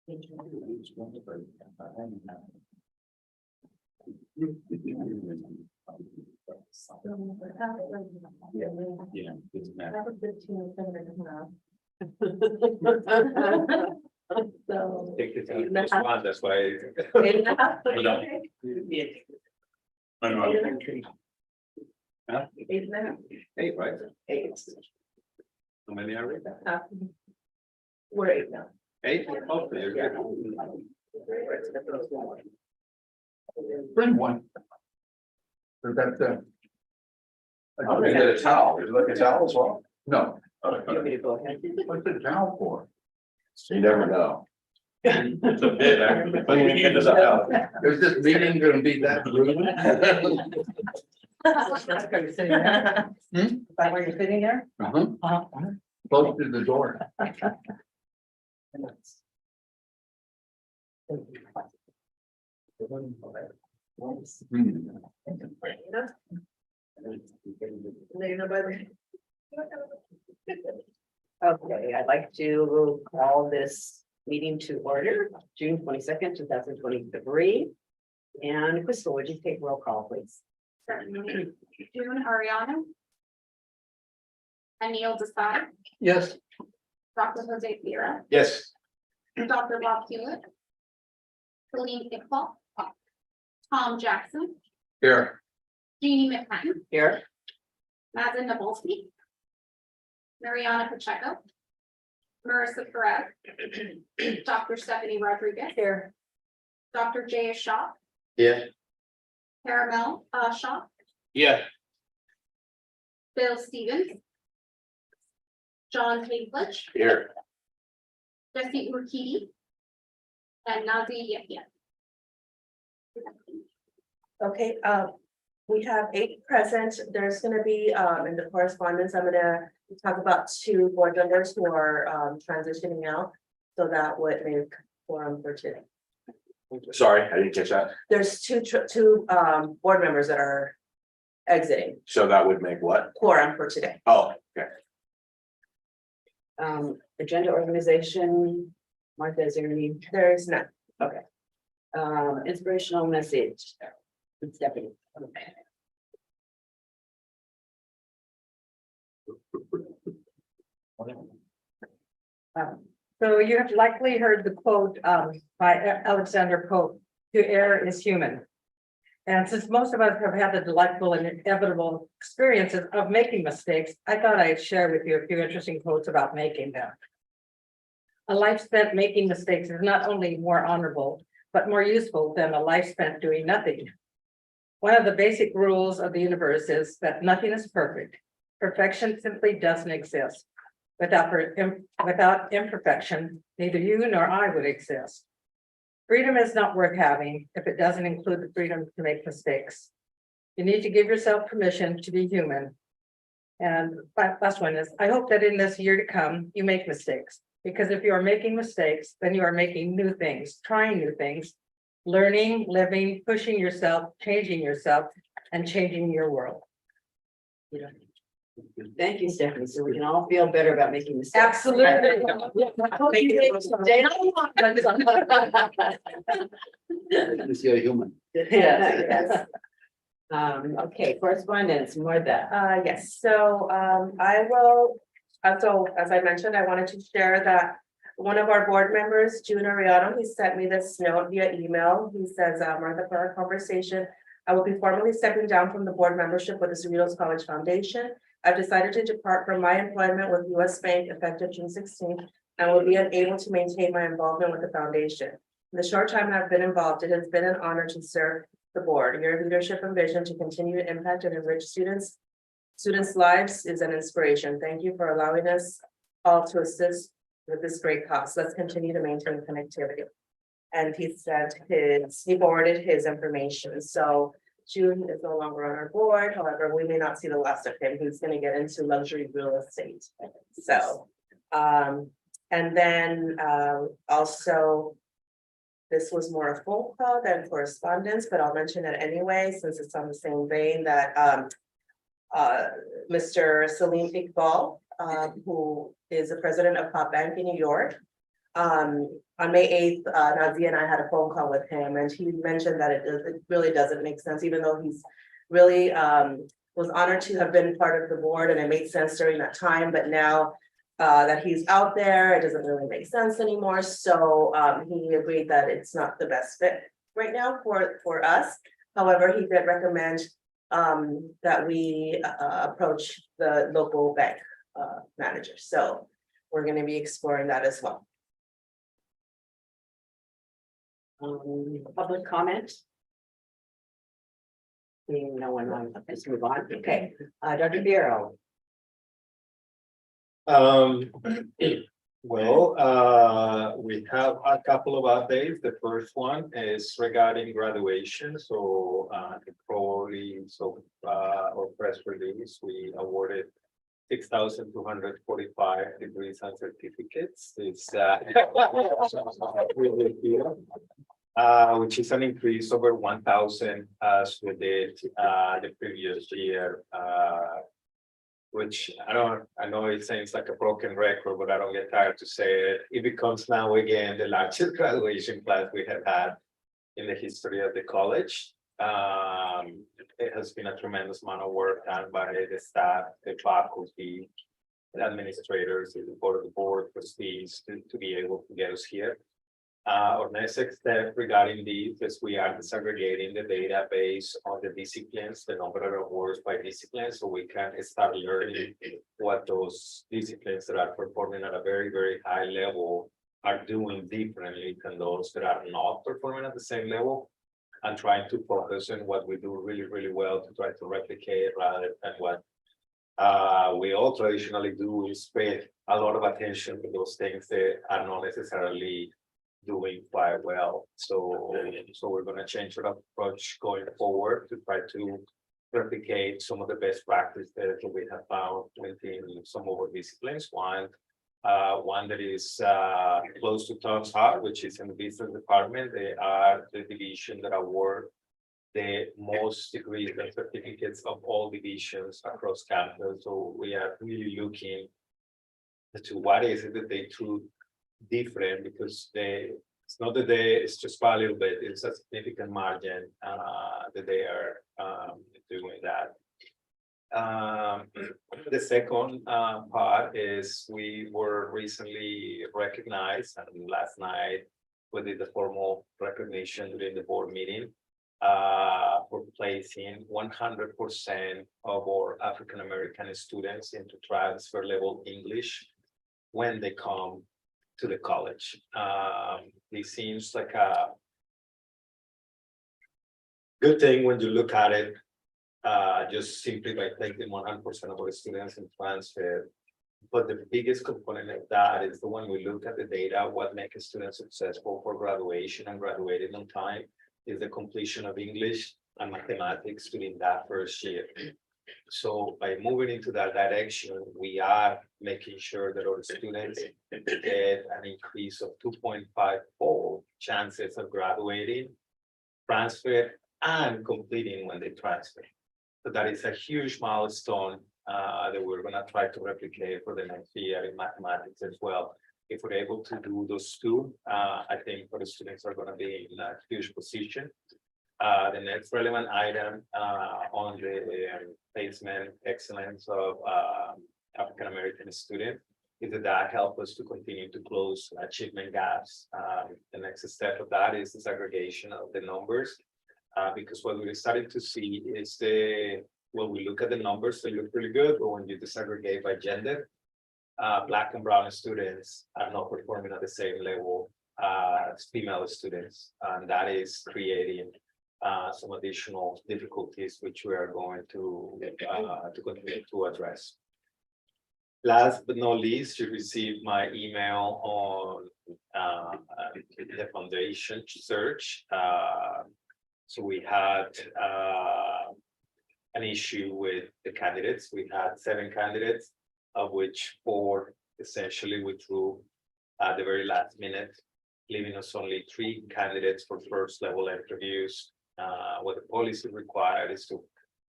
Yeah, it's mad. So. Take the time to respond, that's why. You know. I know. Huh? 8.5. 8, right? 8. How many are we? We're 8 now. 8? Oh, there you go. Bring one. Or that, Oh, is it a towel? Is it like a towel as well? No. You want me to go ahead? What's the towel for? You never know. It's a bit, but we can just out. Is this meeting gonna be that rude? Are you sitting there? Is that where you're sitting there? Uh-huh. Close to the door. Okay, I'd like to call this meeting to order, June 22nd, 2023. And Crystal, would you take roll call, please? Certainly. June Ariano. Anil Desai, Yes. Dr. Jose Fira, Yes. Dr. Bob Hewlett. Celine Iqbal. Tom Jackson, Here. Jeannie McMahon, Here. Mazen Nabolski. Mariana Pacheco. Marissa Perez. Dr. Stephanie Rodriguez. Here. Dr. Jay Shaw, Yeah. Caramel Shaw, Yeah. Bill Stevens. John Hagelich, Here. Jesse Urquidi. And Nazi Yahya. Okay, we have 8 present. There's gonna be, in the correspondence, I'm gonna talk about 2 board members who are, transitioning out. So that would make quorum for today. Sorry, I didn't catch that. There's two board members that are exiting, So that would make what? quorum for today. Oh, okay. Agenda organization, Martha, is there any, There is none. inspirational message? Stephanie. Okay. So you have likely heard the quote by Alexander Pope, "To err is human." And since most of us have had the delightful and inevitable experiences of making mistakes, I thought I'd share with you a few interesting quotes about making them. A life spent making mistakes is not only more honorable, but more useful than a life spent doing nothing. One of the basic rules of the universe is that nothing is perfect. Perfection simply doesn't exist. Without imperfection, neither you nor I would exist. Freedom is not worth having if it doesn't include the freedom to make mistakes. You need to give yourself permission to be human. And last one is, I hope that in this year to come, you make mistakes. Because if you are making mistakes, then you are making new things, trying new things, learning, living, pushing yourself, and changing your world. Thank you, Stephanie. So we can all feel better about making mistakes. Absolutely. Is he a human? Yes. Okay, correspondence, Martha. Yes, so I will, so as I mentioned, I wanted to share that one of our board members, June Ariano, he sent me this note via email. He says, Martha, for our conversation, I will be formally stepping down from the board membership with the Cerritos College Foundation. I've decided to depart from my employment with US Bank effective June 16th and will be unable to maintain my involvement with the foundation. In the short time I've been involved, it has been an honor to serve the board. Your leadership and vision to continue to impact and enrich students' lives is an inspiration. Thank you for allowing us all to assist with this great cause. Let's continue to maintain connectivity. And he forwarded his information. So June is no longer on our board. However, we may not see the last of him. He's going to get into luxury real estate. So, and then also, this was more a phone call than correspondence, but I'll mention it anyway, since it's on the same vein that Mr. Celine Iqbal, who is the president of Pop Bank in New York, On May 8th, Nazi and I had a phone call with him and he mentioned that it really doesn't make sense, even though he's really was honored to have been part of the board and it made sense during that time, but now that he's out there, it doesn't really make sense anymore. So he agreed that it's not the best fit right now for us. However, he did recommend that we approach the local bank manager. So we're going to be exploring that as well. Public comment? Seeing no one, let's move on. Okay, Dr. Bureau. We have a couple of updates. The first one is regarding graduation. So, probably, our press release, we awarded 6,245 degrees and certificates. It's really here, which is an increase over 1,000 as we did the previous year. Which I know it seems like a broken record, but I don't get tired to say it. It becomes now again the largest graduation class we have had in the history of the college. It has been a tremendous amount of work done by the staff, the faculty, the administrators, the board trustees to be able to get us here. Our next step regarding these is we are disaggregating the database on the disciplines, the number of awards by discipline, so we can start learning what those disciplines that are performing at a very, very high level are doing differently than those that are not performing at the same level, and trying to focus on what we do really, really well to try to replicate rather than what we all traditionally do is pay a lot of attention to those things that are not necessarily doing quite well. So we're going to change our approach going forward to try to replicate some of the best practices that we have found within some of our disciplines. One that is close to Tom's heart, which is in the business department. They are the division that award the most degrees and certificates of all divisions across campus. So we are really looking to what is it that they do different, because it's not that it's just valuable, but it's a significant margin that they are doing that. The second part is we were recently recognized, and last night we did the formal recognition during the board meeting for placing 100% of our African American students into transfer level English when they come to the college. It seems like a good thing when you look at it, just simply by taking 100% of our students in transfer. But the biggest component of that is the one we look at the data, what makes a student successful for graduation and graduating on time is the completion of English and mathematics during that first year. So by moving into that direction, we are making sure that our students get an increase of 2.5-fold chances of graduating, transfer, and completing when they transfer. So that is a huge milestone that we're going to try to replicate for the next year in mathematics as well. If we're able to do those two, I think our students are going to be in a huge position. The next relevant item on the placement excellence of African American students is that help us to continue to close achievement gaps. The next step of that is the segregation of the numbers, because what we're starting to see is when we look at the numbers, they look pretty good, but when you disaggregate by gender, Black and brown students are not performing at the same level as female students, and that is creating some additional difficulties which we are going to continue to address. Last but not least, you received my email on the foundation search. So we had an issue with the candidates. We had 7 candidates, of which 4 essentially withdrew at the very last minute, leaving us only 3 candidates for first level interviews. What the policy required is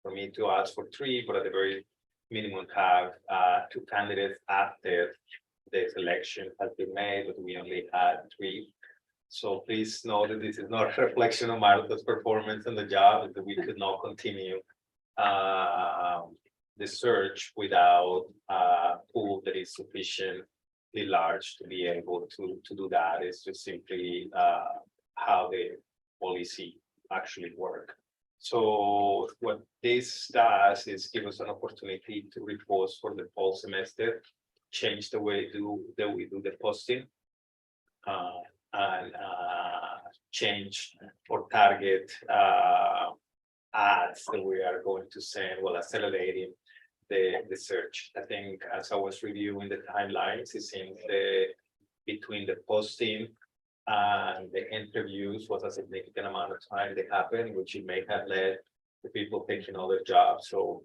for me to ask for 3, but at the very minimum have 2 candidates after the selection has been made, but we only had 3. So please know that this is not a reflection of Martha's performance on the job, and that we could not continue the search without a pool that is sufficiently large to be able to do that. It's just simply how the policy actually work. So what this does is give us an opportunity to repose for the fall semester, change the way that we do the posting. And change or target ads that we are going to send while accelerating the search. I think as I was reviewing the timelines, it seems between the posting and the interviews was a significant amount of time that happened, which it may have led to people taking other jobs. So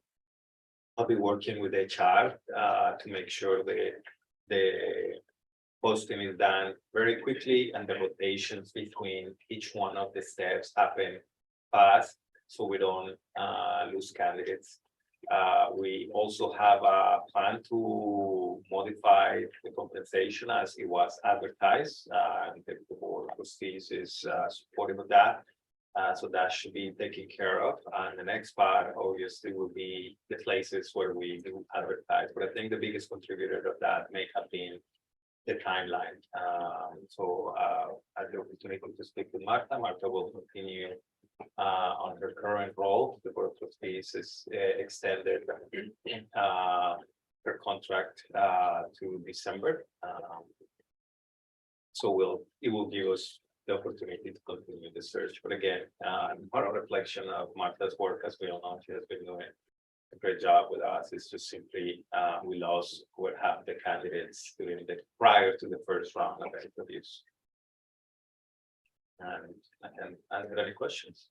I'll be working with HR to make sure that the posting is done very quickly and the rotations between each one of the steps happen fast, so we don't lose candidates. We also have a plan to modify the compensation as it was advertised, and the board of trustees is supportive of that. So that should be taken care of. And the next part obviously will be the places where we do advertise. But I think the biggest contributor of that may have been the timeline. So I had the opportunity to speak with Martha. Martha will continue on her current role. The board of trustees is extended her contract to December. So it will give us the opportunity to continue the search. But again, part of reflection of Martha's work, as we all know, she has been doing a great job with us. It's just simply we lost what half the candidates during the prior to the first round of interviews. And I can answer any questions.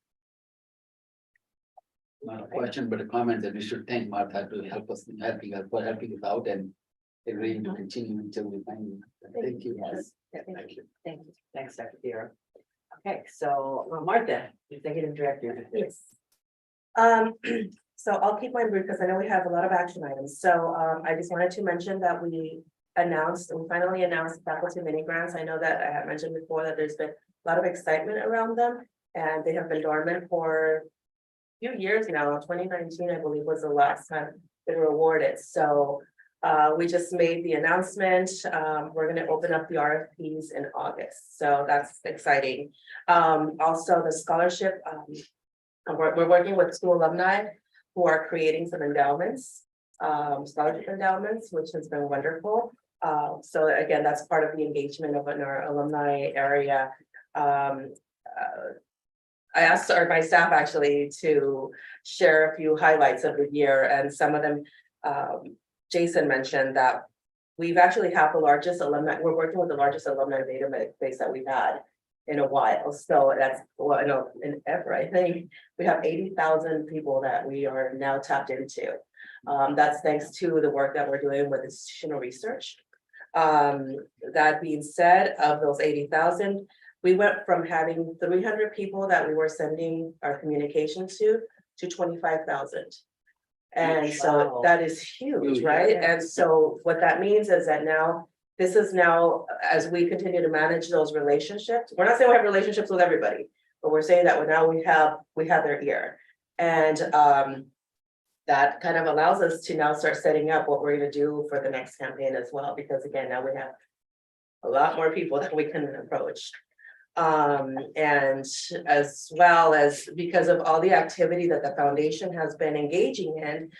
Not a question, but a comment that we should thank Martha to help us, helping us out and agreeing to continue until we find you. Thank you. Yes. Thank you. Thank you. Thanks, Dr. Piero. Okay, so Martha, Executive Director. Yes. So I'll keep mine brief because I know we have a lot of action items. So I just wanted to mention that we finally announced faculty mini grants. I know that I had mentioned before that there's been a lot of excitement around them, and they have been dormant for a few years now. 2019, I believe, was the last time they were awarded. So we just made the announcement. We're going to open up the RFPs in August. So that's exciting. Also the scholarship, we're working with school alumni who are creating some endowments, scholarship endowments, which has been wonderful. So again, that's part of the engagement of in our alumni area. I asked my staff actually to share a few highlights of the year, and some of them, Jason mentioned that we've actually have the largest alumni. We're working with the largest alumni database that we've had in a while. So that's in ever. I think we have 80,000 people that we are now tapped into. That's thanks to the work that we're doing with institutional research. That being said, of those 80,000, we went from having 300 people that we were sending our communications to 25,000. And so that is huge, right? And so what that means is that now, this is now, as we continue to manage those relationships, we're not saying we have relationships with everybody, but we're saying that now we have their ear. And that kind of allows us to now start setting up what we're going to do for the next campaign as well, because again, now we have a lot more people that we can approach. And as well as because of all the activity that the foundation has been engaging in,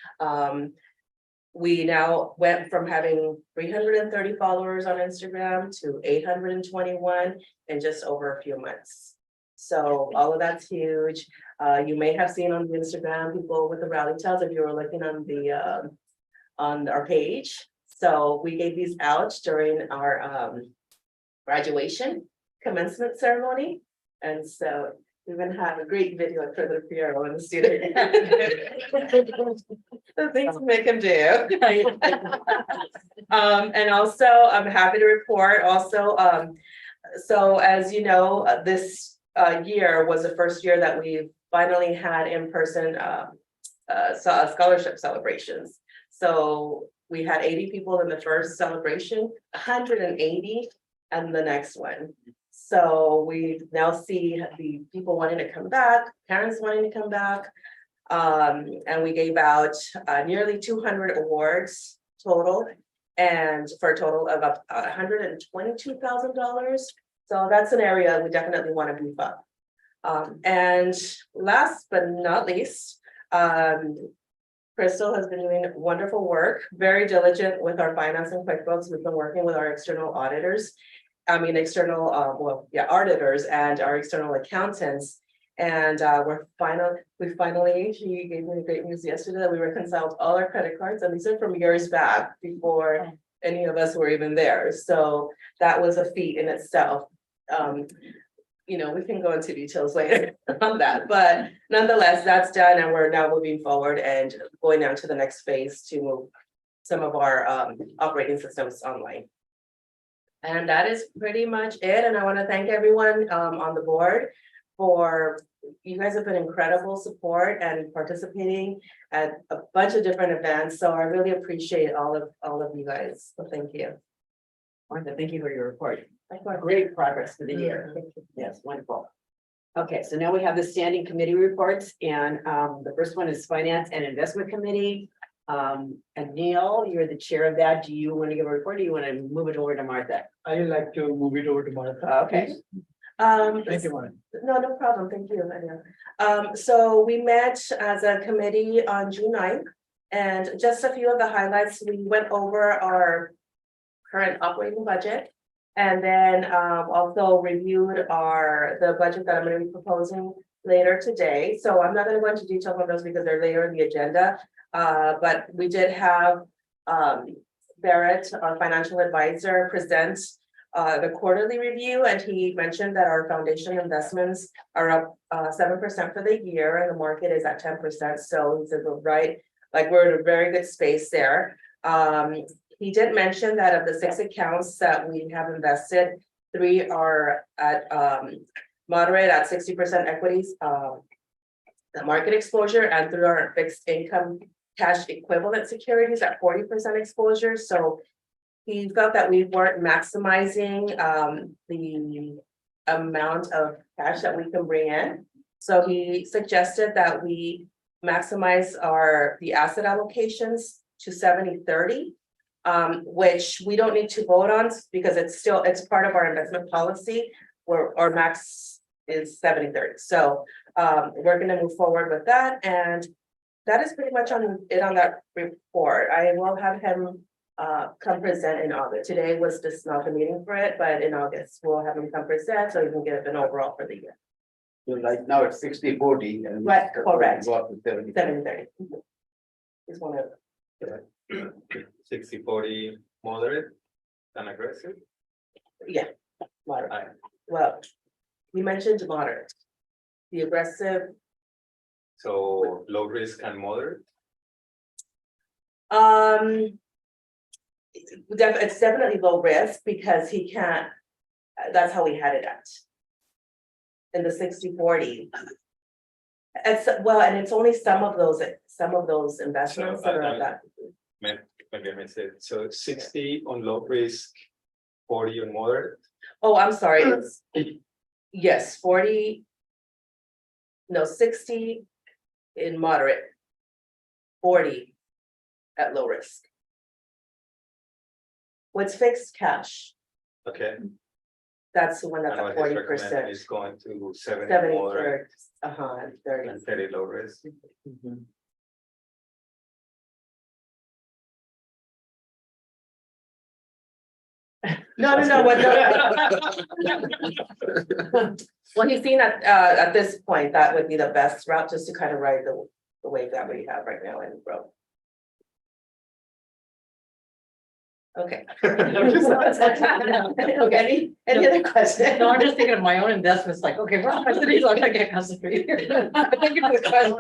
we now went from having 330 followers on Instagram to 821 in just over a few months. So all of that's huge. You may have seen on the Instagram people with the rally tails if you were looking on our page. So we gave these out during our graduation commencement ceremony, and so we're going to have a great video of President Piero and the student. The things to make him do. And also, I'm happy to report also. So as you know, this year was the first year that we finally had in-person scholarship celebrations. So we had 80 people in the first celebration, 180 and the next one. So we now see the people wanting to come back, parents wanting to come back. And we gave out nearly 200 awards total, and for a total of up $122,000. So that's an area we definitely want to beef up. And last but not least, Crystal has been doing wonderful work, very diligent with our finance and QuickBooks. We've been working with our external auditors. Auditors and our external accountants. And we finally, she gave me the great news yesterday that we reconciled all our credit cards, and these are from years back before any of us were even there. So that was a feat in itself. We can go into details later on that, but nonetheless, that's done, and we're now moving forward and going on to the next phase to move some of our operating systems online. And that is pretty much it. And I want to thank everyone on the board for, you guys have been incredible support and participating at a bunch of different events. So I really appreciate all of you guys. So thank you. Martha, thank you for your report. Great progress for the year. Yes, wonderful. Okay, so now we have the standing committee reports, and the first one is Finance and Investment Committee. And Neil, you're the chair of that. Do you want to give a report, or do you want to move it over to Martha? I like to move it over to Martha. Okay. Thank you, Martha. No problem. Thank you. So we met as a committee on June 9th, and just a few of the highlights. We went over our current operating budget, and then also reviewed the budget that I'm going to be proposing later today. So I'm not going to go into detail on those because they're later in the agenda. But we did have Barrett, our financial advisor, present the quarterly review, and he mentioned that our foundation investments are up 7% for the year, and the market is at 10%. So he said we're right, like we're in a very good space there. He did mention that of the 6 accounts that we have invested, 3 are at moderate at 60% equities, the market exposure, and 3 are fixed income cash equivalent securities at 40% exposure. So he felt that we weren't maximizing the amount of cash that we can bring in. So he suggested that we maximize the asset allocations to 70-30, which we don't need to vote on because it's part of our investment policy where our max is 70-30. So we're going to move forward with that, and that is pretty much on that report. I will have him come present in August. Today was just not the meeting for it, but in August we'll have him come present so he can give an overall for the year. So right now it's 60-40 and. Right, correct. Go up to 70. 70-30. Just want to, 60-40 moderate and aggressive. yeah, moderate. Aye. Well, we mentioned moderate. The aggressive, So low risk and moderate. it's definitely low risk because he can't, that's how we had it at. In the 60-40. And it's only some of those investments that are at that. Maybe I missed it. So 60 on low risk, 40 on moderate. Oh, I'm sorry, yes, 40. No, 60 in moderate. 40 at low risk. What's fixed cash? Okay. That's the one that's And at what his 40%. recommendation is going to 70 70 moderate for 30. and 30 low risk. No, well, he's seen at this point, that would be the best route, just to kind of ride the wave that we have right now in growth. Okay. Okay, any other questions? No, I'm just thinking of my own investments, like, okay, where's my cities? I'm gonna get concentrated here. But thank you for the question.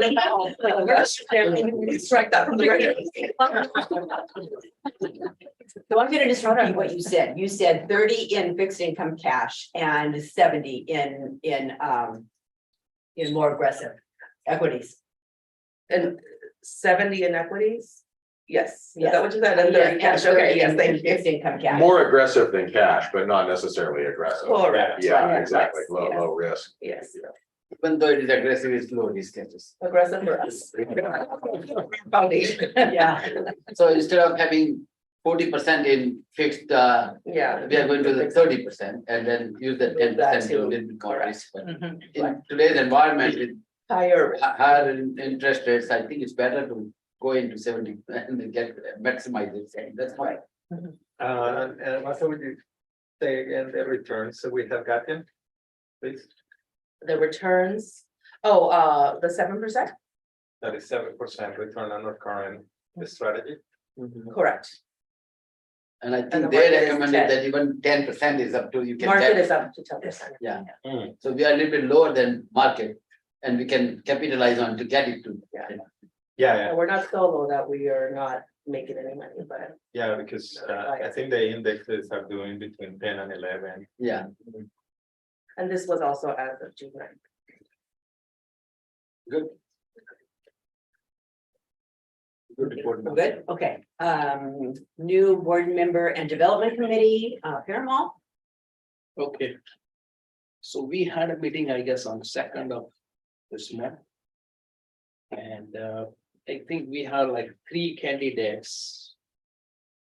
Strike that from the record. So I'm gonna just repeat what you said. You said 30 in fixed income cash and 70 in more aggressive equities. And 70 in equities. Yes, is Yes. that what you said? And 30 cash, okay, yes, thank Fixed you. income cash. More aggressive than cash, but not necessarily aggressive. Correct. Yeah, Right, exactly. yes, yes. Low risk. Yes, Even though it is aggressive, it's low risk. aggressive for us. Foundation. Yeah, So instead of having 40% in fixed, Yeah. we are going to the 30% and then use the 10% to little bit more risk. But in today's environment with Higher. higher interest rates, I think it's better to go into 70 and then get maximize it. And that's why. And what would you say again, the returns that we have gotten? Please, The returns, the 7%, 37% return on our current strategy. correct. And I And think the they market is recommended 10. that even 10% is up to you can. Market get. is up to 10%. Yeah, Mm. so we are a little bit lower than market and we can capitalize on to get it to. Yeah. Yeah, And we're not so low that we are not making any money, but yeah, because I think the indexes are doing between 10 and 11. Yeah, and this was also as of June 9th. good. Good report. we're good, okay. New board member and development committee, Paramount. Okay. So we had a meeting, I guess, on 2nd of this month. And I think we have like 3 candidates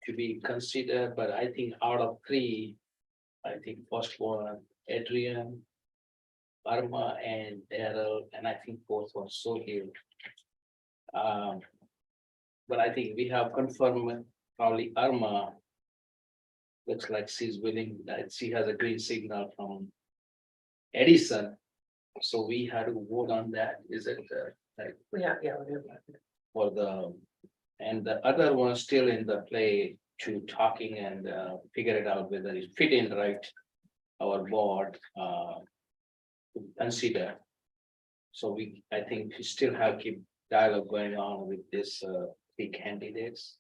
to be considered, but I think out of 3, I think first one, Adrian, Burma and Daryl, and I think fourth was Sohail. But I think we have confirmed probably Irma. Looks like she's willing, that she has a green signal from Edison. So we had to vote on that, is it like Yeah. for the, and the other one still in the play to talking and figure it out whether it fit in right. Our board to consider. So I think we still have keep dialogue going on with this 3 candidates.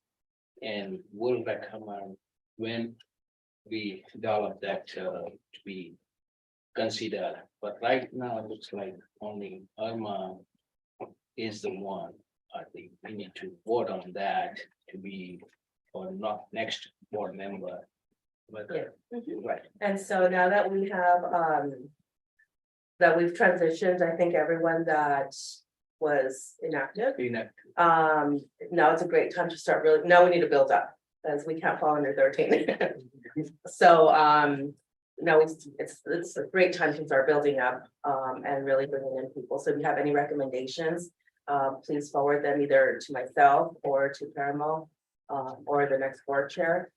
And we'll recommend when we develop that to be considered. But right now, it looks like only Irma is the one. I think we need to vote on that to be or not next board member. But right, And so now that we have, that we've transitioned, I think everyone that was inactive. Now it's a great time to start really, now we need to build up, as we can't fall under 13. So, now it's a great time to start building up, and really bringing in people. So if you have any recommendations, please forward them either to myself or to Paramo, or the next board chair.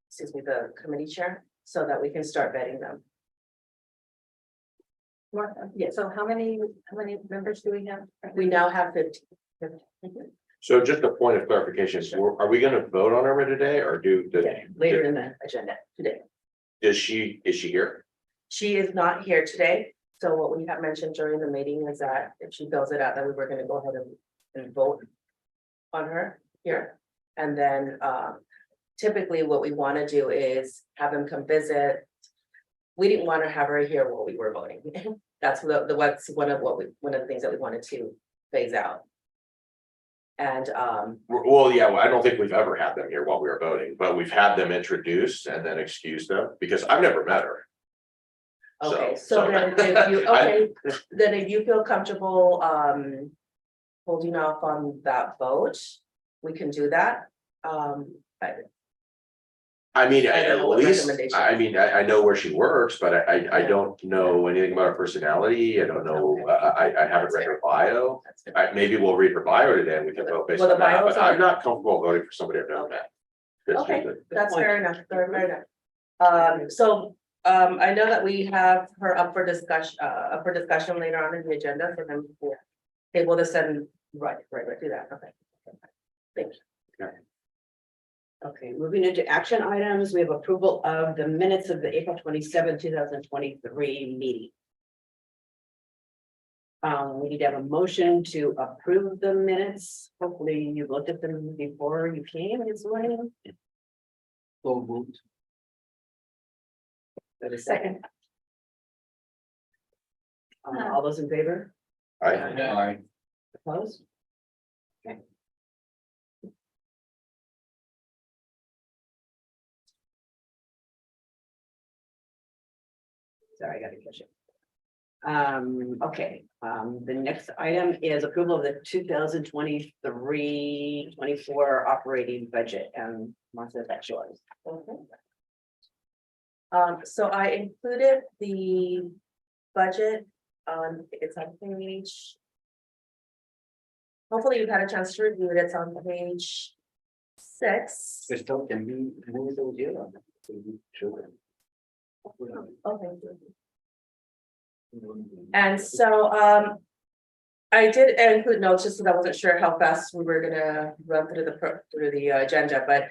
Excuse me, the committee chair, so that we can start vetting them. Martha, yeah, so how many members do we have? We now have 15. So just a point of clarification, so are we gonna vote on her today or Yeah, later in the agenda today. is she here? She is not here today, so what we have mentioned during the meeting is that if she fills it out, then we were gonna go ahead and vote on her here. And then typically what we wanna do is have them come visit. We didn't wanna have her here while we were voting. That's what's one of the things that we wanted to phase out. And Well, yeah, well, I don't think we've ever had them here while we were voting, but we've had them introduced and then excused them because I've never met her. okay, so then if you, okay, then if you feel comfortable holding off on that vote, we can do that. I mean, I don't at know what least, recommendation. I mean, I know where she works, but I don't know anything about her personality. I don't know, I haven't read her bio. That's good. Maybe we'll read her bio today and we can vote based Well, the on that, bio's but I'm on- not comfortable voting for somebody I've never met. Okay, that's point. fair enough, fair enough. So, I know that we have her up for discussion later on in the agenda, so then we'll table this and, right, do that, okay. Thank you. Okay, moving into action items, we have approval of the minutes of the April 27, 2023 meeting. We need to have a motion to approve the minutes. Hopefully you looked at them before you came this morning. So moved. Got a second? All those in favor? I, Alright. Opposed? Okay. Sorry, I gotta catch it. Okay, the next item is approval of the 2023-24 operating budget, and Martha, that's yours. Okay. So I included the budget it's on page. Hopefully you've had a chance to review it. It's on page 6. Crystal, can we move it over here? Sure. Okay. And so, I did include notes just because I wasn't sure how fast we were gonna run through the agenda, but,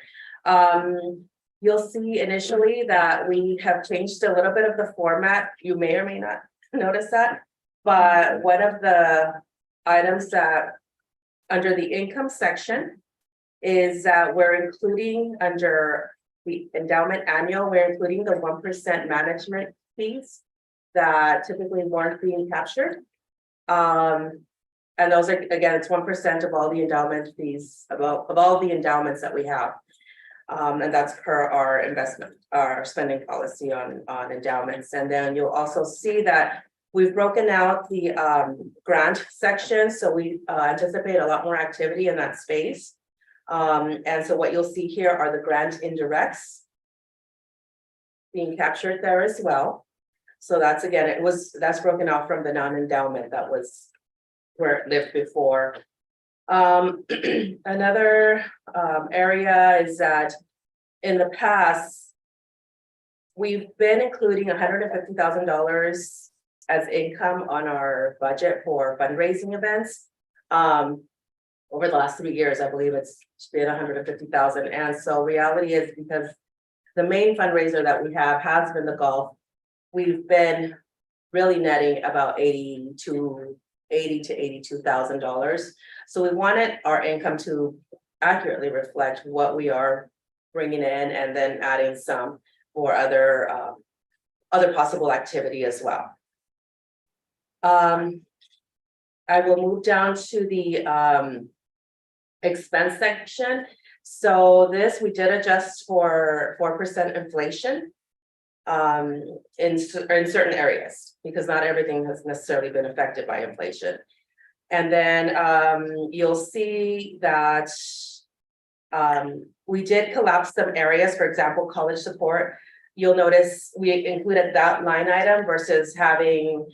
you'll see initially that we have changed a little bit of the format. You may or may not notice that. But one of the items that, under the income section, is that we're including under the endowment annual, we're including the 1% management fees that typically weren't being captured. And those are, again, it's 1% of all the endowment fees, of all the endowments that we have. And that's per our spending policy on endowments. And then you'll also see that we've broken out the grant section, so we anticipate a lot more activity in that space. And so what you'll see here are the grant indirects being captured there as well. So that's, again, that's broken out from the non-endowment that was where it lived before. Another area is that in the past, we've been including $150,000 as income on our budget for fundraising events. Over the last 3 years, I believe it's been 150,000. And so reality is, because the main fundraiser that we have has been the golf, we've been really netting about $80,000 to $82,000. So we wanted our income to accurately reflect what we are bringing in, and then adding some for other possible activity as well. I will move down to the expense section. So this, we did adjust for 4% inflation in certain areas, because not everything has necessarily been affected by inflation. And then you'll see that we did collapse some areas. For example, college support. You'll notice we included that line item versus having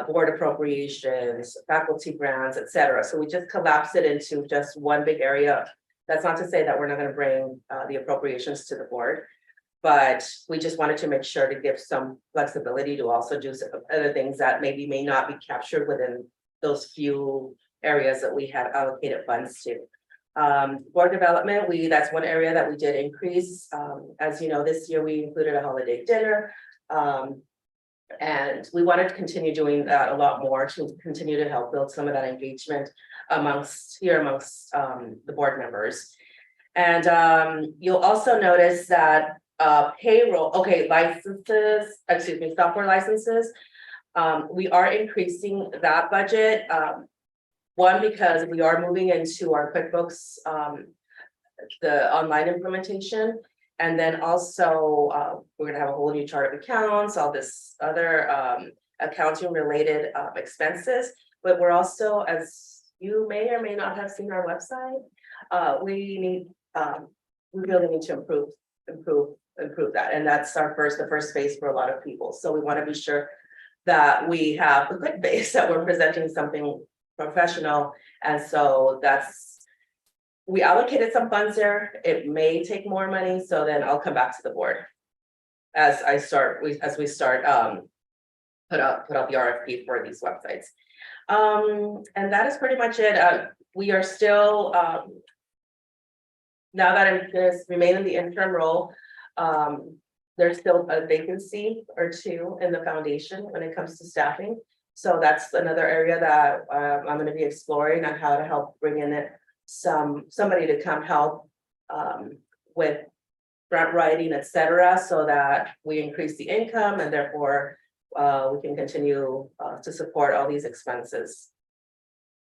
board appropriations, faculty grants, etc. So we just collapsed it into just one big area. That's not to say that we're not going to bring the appropriations to the board, but we just wanted to make sure to give some flexibility to also do some other things that maybe may not be captured within those few areas that we have allocated funds to. Board development, that's one area that we did increase. As you know, this year we included a holiday dinner. And we wanted to continue doing that a lot more, to continue to help build some of that engagement amongst the board members. And you'll also notice that payroll, software licenses. We are increasing that budget. One, because we are moving into our QuickBooks, the online implementation. And then also, we're gonna have a whole new chart of accounts, all this other accounting related expenses. But we're also, as you may or may not have seen our website, we really need to improve that. And that's the first phase for a lot of people. So we want to be sure that we have a good base, that we're presenting something professional. And so we allocated some funds there. It may take more money, so then I'll come back to the board as we start put out the RFP for these websites. And that is pretty much it. We are still now that I'm just remain in the interim role. There's still a vacancy or two in the foundation when it comes to staffing. So that's another area that I'm going to be exploring on how to help bring in somebody to come help with grant writing, etc., so that we increase the income, and therefore we can continue to support all these expenses.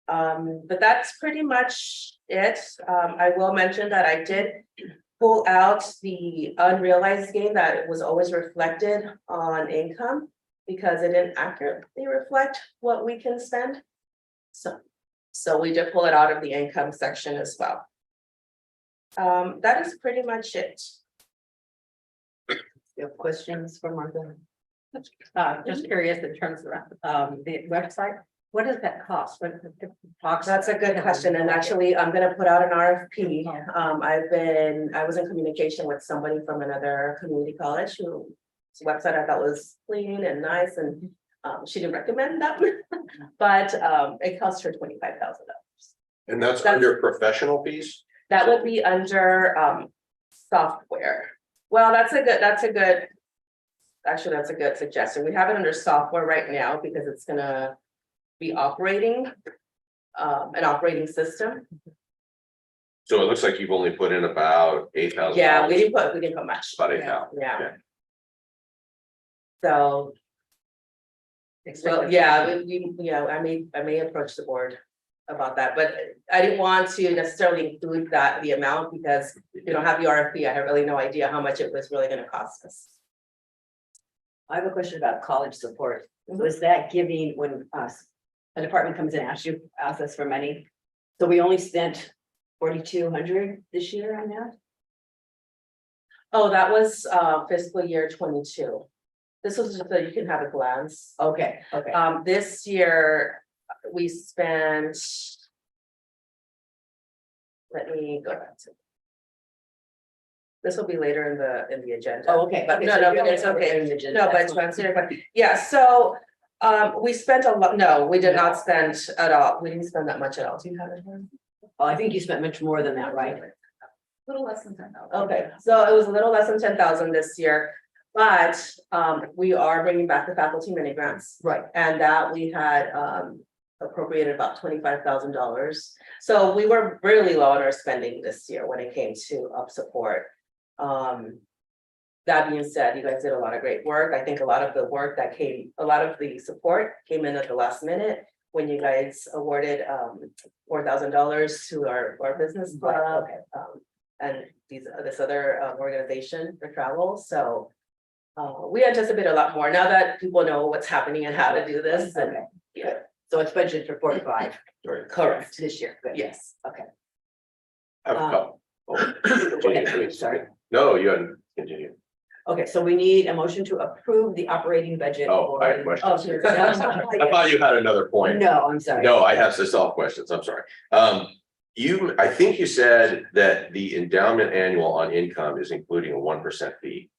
But that's pretty much it. I will mention that I did pull out the unrealized gain that was always reflected on income. because it didn't accurately reflect what we can spend. So we did pull it out of the income section as well. That is pretty much it. You have questions for Martha? Just curious in terms of, the website, what does that cost? What talks? That's a good question, and actually, I'm gonna put out an RFP. I was in communication with somebody from another community college whose website I thought was clean and nice, and she didn't recommend that one. But it costs her $25,000. And that's That's- under professional fees? That would be under software. Well, actually, that's a good suggestion. We have it under software right now because it's gonna be operating an operating system. So it looks like you've only put in about $8,000. Yeah, we didn't put much. About 8,000. Yeah. Okay. So, well, yeah, I may approach the board about that, but I didn't want to necessarily include the amount because we don't have the RFP. I have really no idea how much it was really gonna cost us. I have a question about college support. Mhm. Was that giving when a department comes and asks us for money? So we only spent 4,200 this year on that? Oh, that was fiscal year 22. This was just so you can have a glance. Okay, okay. This year, we spent. Let me go back to. This will be later in the agenda. Oh, okay. But Okay, no, so no, you're it's gonna okay. cover the agenda. No, but That's to answer your question, yeah, so, we spent a lot, no, we did not spend at all. We didn't spend that much at all. Do you have it here? Oh, I think you spent much more than that, right? Little less than 10,000. Okay, so it was a little less than 10,000 this year, but, we are bringing back the faculty mini grants. Right. And that we had appropriated about $25,000. So we were really low on our spending this year when it came to support. That being said, you guys did a lot of great work. I think a lot of the support came in at the last minute when you guys awarded $4,000 to our business Right, club. okay. And this other organization for travel, so. We anticipate a lot more now that people know what's happening and how to do this, and Okay, yeah, so it's budgeted for 45 Right. correct, this year. Good. yes. I have a couple. Oh, Okay, please. sorry. No, you hadn't continued. Okay, so we need a motion to approve the operating budget. Oh, I had for- questions. here. I thought you had another point. No, I'm sorry. No, I have some self questions. I'm sorry. I think you said that the endowment annual on income is including a 1% fee.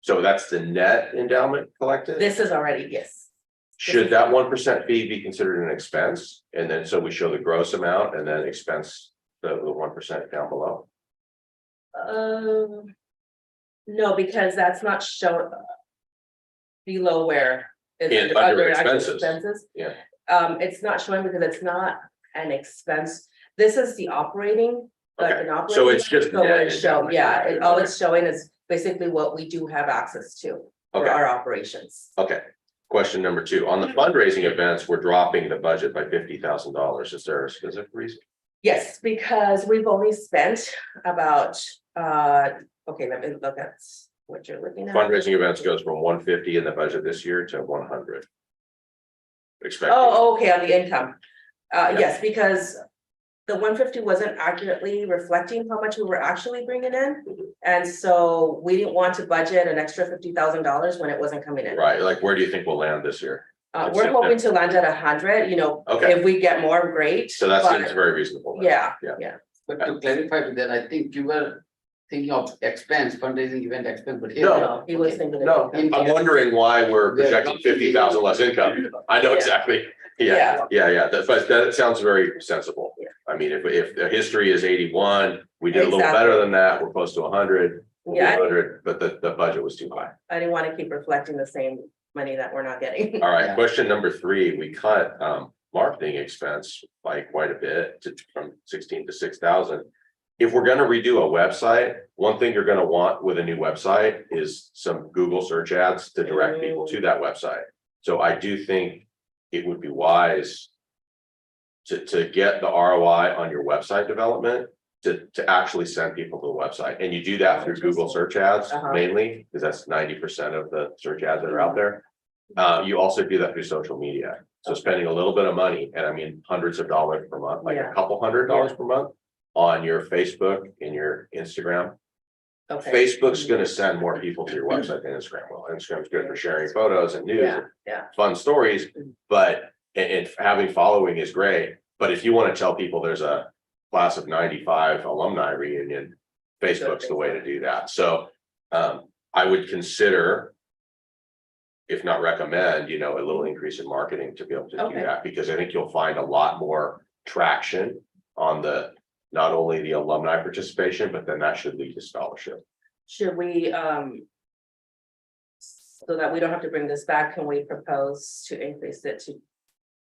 So that's the net endowment collected? This is already, yes. Should that 1% fee be considered an expense? And then so we show the gross amount and then expense the 1% down below? No, because that's not shown. Below where. It's Under actual expenses. Yeah. It's not showing because it's not an expense. This is the operating. Like Okay, an operating. so it's just So net it show, endowment. yeah, all it's showing is basically what we do have access to for Okay. our operations. Okay, question number 2, on the fundraising events, we're dropping the budget by $50,000. Is there a specific reason? Yes, because we've only spent about, okay, let me look at what you're looking at. Fundraising events goes from 150 in the budget this year to 100. Expected. Oh, okay, on the income. Yeah. Yes, because the 150 wasn't accurately reflecting how much we were actually bringing in. And so we didn't want to budget an extra $50,000 when it wasn't coming in. Right, like where do you think we'll land this year? We're hoping to land at 100, Okay. if we get more, great. So that but- seems very reasonable. then. Yeah, Yeah. yeah. But to clarify to that, I think you were thinking of expense, fundraising event expense, but here. No. He was thinking. of No, income. I'm wondering why we're projecting 50,000 less income. I know Yeah. exactly. Yeah, but that sounds very sensible. Yeah. I mean, if the history is 81, we did a little Exactly. better than that, we're close to 100. Yeah. 100, but the budget was too high. I didn't want to keep reflecting the same money that we're not getting. All right, Yeah. question number 3, we cut marketing expense by quite a bit from 16 to 6,000. If we're gonna redo a website, one thing you're gonna want with a new website is some Google search ads to direct people to that website. So I do think it would be wise to get the ROI on your website development, to actually send people to the website. And you do that through Google search ads Uh-huh. mainly, because that's 90% of the search ads that are out there. You also do that through social media. So spending a little bit of money, and I mean hundreds of dollars per month, like Yeah. a couple $100 per month on your Facebook and your Instagram. Okay. Facebook's gonna send more people to your website than Instagram will. Instagram's good for sharing photos and news Yeah, and yeah, fun stories, but and having following is great. But if you want to tell people there's a class of 95 alumni reunion, Facebook's the way to do that. So I would consider, if not recommend, a little increase in marketing to be able to do Okay. that, because I think you'll find a lot more traction on not only the alumni participation, but then that should lead to scholarship. should we, so that we don't have to bring this back, can we propose to increase it to,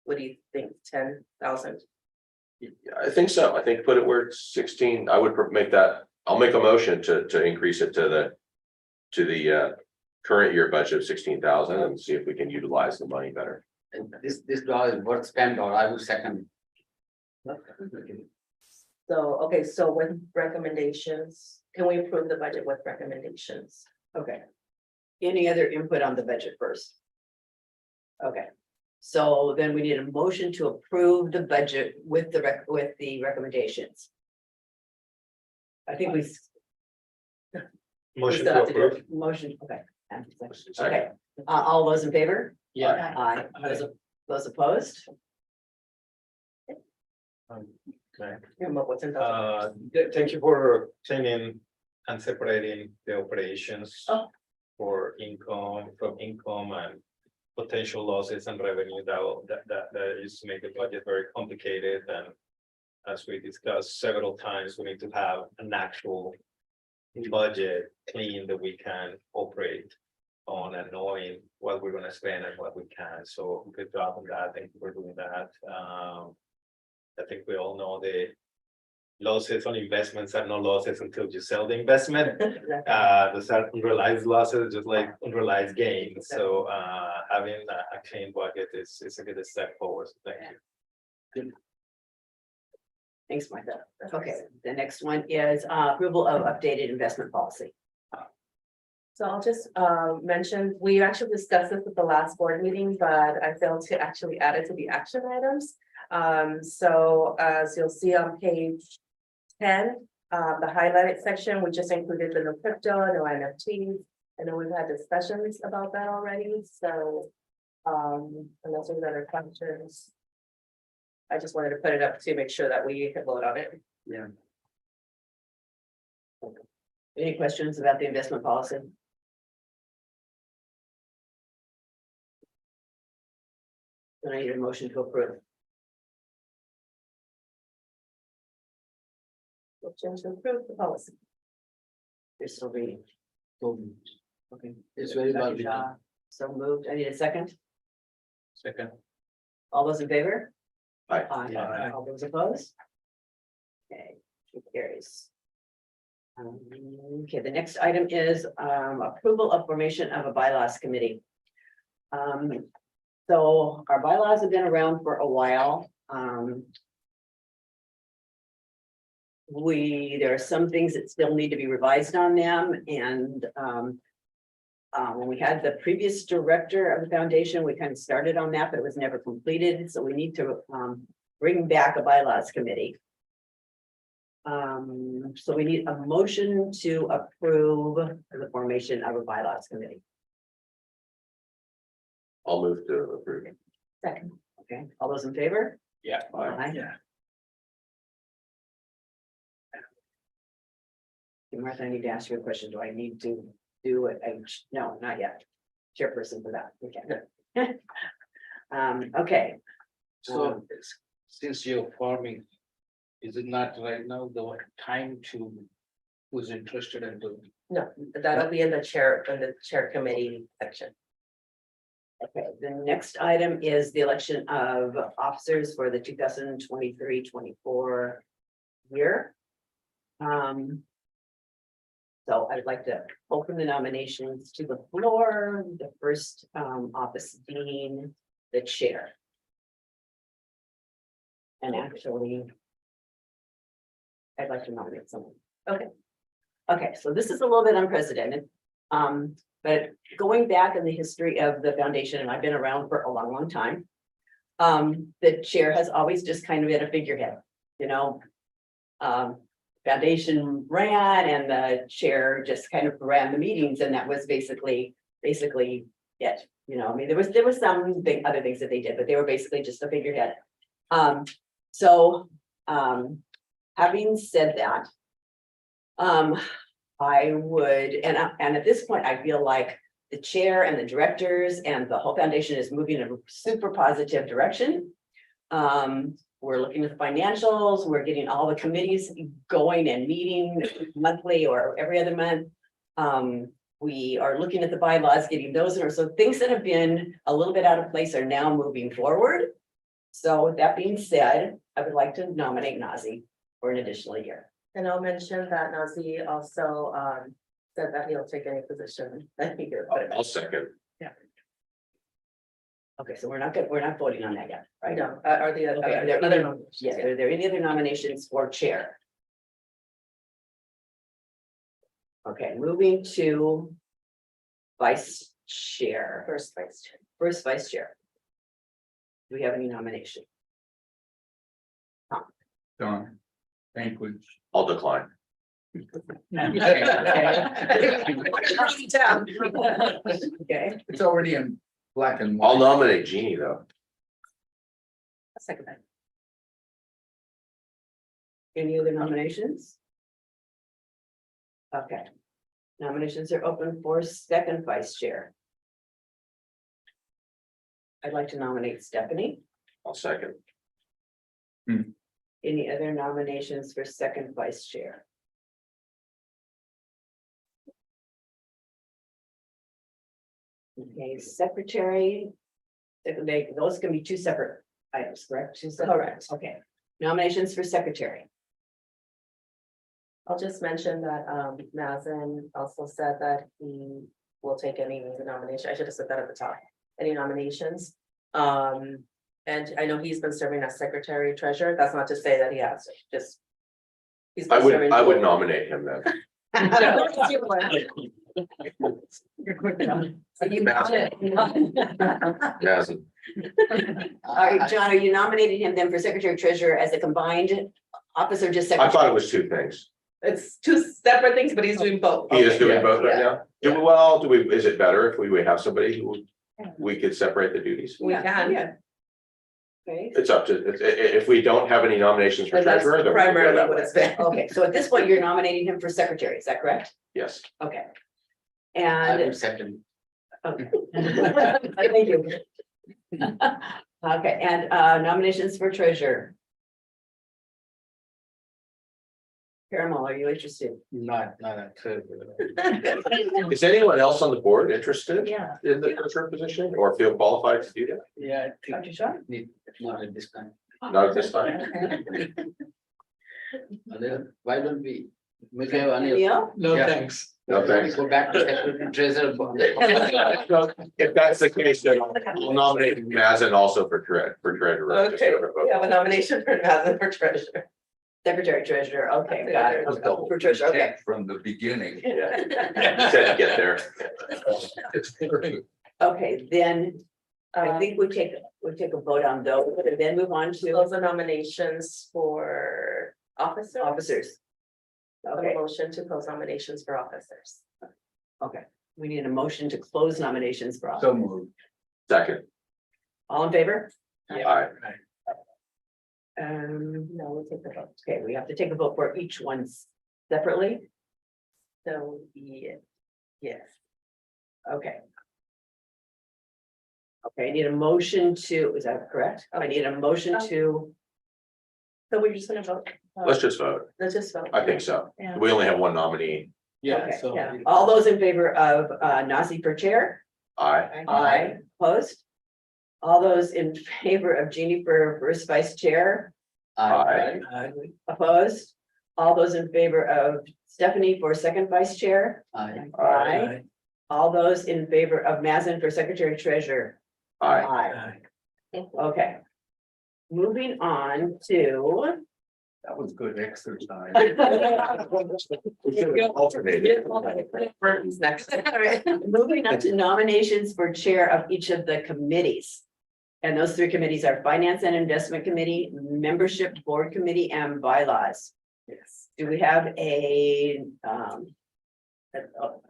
what do you think, 10,000? Yeah, I think so. I think put it where it's 16. I would make that, I'll make a motion to increase it to the current year budget of 16,000 and see if we can utilize the money better. And this dollar is worth spent, or I will second. So, okay, so with recommendations, can we approve the budget with recommendations? Okay. Any other input on the budget first? Okay, so then we need a motion to approve the budget with the recommendations. I think we. Motion still to have do it. approve. Motion, okay. Second. Okay, all those in favor? Yeah. Aye. Those opposed? Okay. What's in the, Thank you for changing and separating the operations. Oh. For from income and potential losses and revenue that used to make the budget very complicated, and as we discussed several times, we need to have an actual budget clean that we can operate on and knowing what we're gonna spend and what we can. So good job on that. Thank you for doing that. I think we all know the losses on investments are no losses until you sell the investment. Those are unrealized losses, just like unrealized gains. So having a clean budget is a good step forward. So thank you. Thanks, Martha. Okay, the next one is approval of updated investment policy. so I'll just mention, we actually discussed this at the last board meeting, but I failed to actually add it to the action items. So as you'll see on page 10, the highlighted section, we just included the no crypto, no NFTs. I know we've had discussions about that already, so unless there's other questions. I just wanted to put it up to make sure that we could vote on it. Yeah. Any questions about the investment policy? Then I need a motion to approve. Motion to approve the policy. You're still reading. Okay, it's very well written. So moved. I need a second. Second. All those in favor? Aye. Aye. All those opposed? Okay, it carries. Okay, the next item is approval of formation of a bylaws committee. So our bylaws have been around for a while. There are some things that still need to be revised on them, and when we had the previous director of the foundation, we kind of started on that, but it was never completed, so we need to bring back a bylaws committee. So we need a motion to approve the formation of a bylaws committee. I'll move to approve. Second. Okay, all those in favor? Yeah. Aye. Yeah. Martha, I need to ask you a question. Do I need to do it? No, not yet. Chairperson for that. Okay. Okay. So since you're forming, is it not right now the time to, who's interested in doing? No, that'll be in the chair committee section. Okay, the next item is the election of officers for the 2023-24 year. So I'd like to open the nominations to the floor. The first office being the chair. And actually, I'd like to nominate someone. Okay. Okay, so this is a little bit unprecedented. But going back in the history of the foundation, and I've been around for a long, long time. The chair has always just kind of been a figurehead, you know. Foundation ran and the chair just kind of ran the meetings, and that was basically it. You know, I mean, there was some other things that they did, but they were basically just a figurehead. So, having said that. I would, and at this point, I feel like the chair and the directors and the whole foundation is moving in a super positive direction. We're looking at the financials, we're getting all the committees going and meeting monthly or every other month. We are looking at the bylaws, getting those in, so things that have been a little bit out of place are now moving forward. So with that being said, I would like to nominate Nazi for an additional year. And I'll mention that Nazi also said that he'll take any position that he gets. I'll second. Okay, so we're not voting on that yet, right? No, are the Okay, are there other other, nominations, yes, yeah. are there any other nominations for chair? Okay, moving to vice chair, First vice chair. first vice chair. Do we have any nomination? Don, Banquet. I'll decline. Okay, It's already in black and white. I'll nominate Jeannie though. Second that. any other nominations? Okay. Nominations are open for second vice chair. I'd like to nominate Stephanie. I'll second. Any other nominations for second vice chair? Okay, secretary. Those can be two separate items, correct? Two separate- Correct. Okay, nominations for secretary. I'll just mention that Mazen also said that he will take any nomination. I should have said that at the top. Any nominations? And I know he's been serving as secretary treasurer. That's not to say that he has to, just. he's been serving I would both. nominate him then. So you got it. Madison. All right, John, are you nominating him then for secretary treasurer as a combined office or just I secretary? thought it was two things. It's two separate things, but he's doing both. He is doing yeah, both right yeah. now. Do we, is it better if we would have somebody who we could separate the duties? We Yeah, can. yeah. Okay, It's up to, if we don't have any nominations for And that's treasurer, then we can go primarily that what way. it's been. okay, so at this point, you're nominating him for secretary, is that correct? Yes. Okay. I And. will second. Okay. Thank you. Okay, and nominations for treasurer. Caramel, are you interested? Not a third. Is anyone else on the board interested Yeah. in the treasurer position or feel qualified to do that? Yeah, I think Dr. Shaw? not at this time. Not at this time. Why don't we? Make have any. Neil? No, Yeah. thanks. No, thanks. Go back to secretary treasurer. If that's the case, then we'll nominate Mazen also for treasurer. just Okay, so we're both- we have a nomination for Mazen for treasurer. Secretary treasurer, okay, got it. Double For treasurer, okay. check from the beginning. Yeah. You said to get there. Okay, then I think we take a vote on those, and then move on to Those are nominations for officers. officers. A Okay, motion to close nominations for officers. okay. We need a motion to close nominations for officers. So moved. Second. All in favor? Aye. No, we'll take the vote. Okay, we have to take a vote for each one separately. So, yeah, yes. Okay. Okay, I need a motion to, is that correct? I need a motion to, So we're just gonna vote. Let's just vote. Let's just vote. I think so. Yeah. We only have one nominee. Yeah, okay, so. yeah. all those in favor of Nazi for chair? Aye. Aye. Opposed? All those in favor of Jeannie for first vice chair? Aye. Opposed? All those in favor of Stephanie for second vice chair? Aye. Aye. All those in favor of Mazen for secretary treasurer? Aye. Okay. Moving on to That was good exercise. Burton's next. All right, moving on to nominations for chair of each of the committees. And those three committees are Finance and Investment Committee, Membership Board Committee, and Bylaws. Yes. Do we have a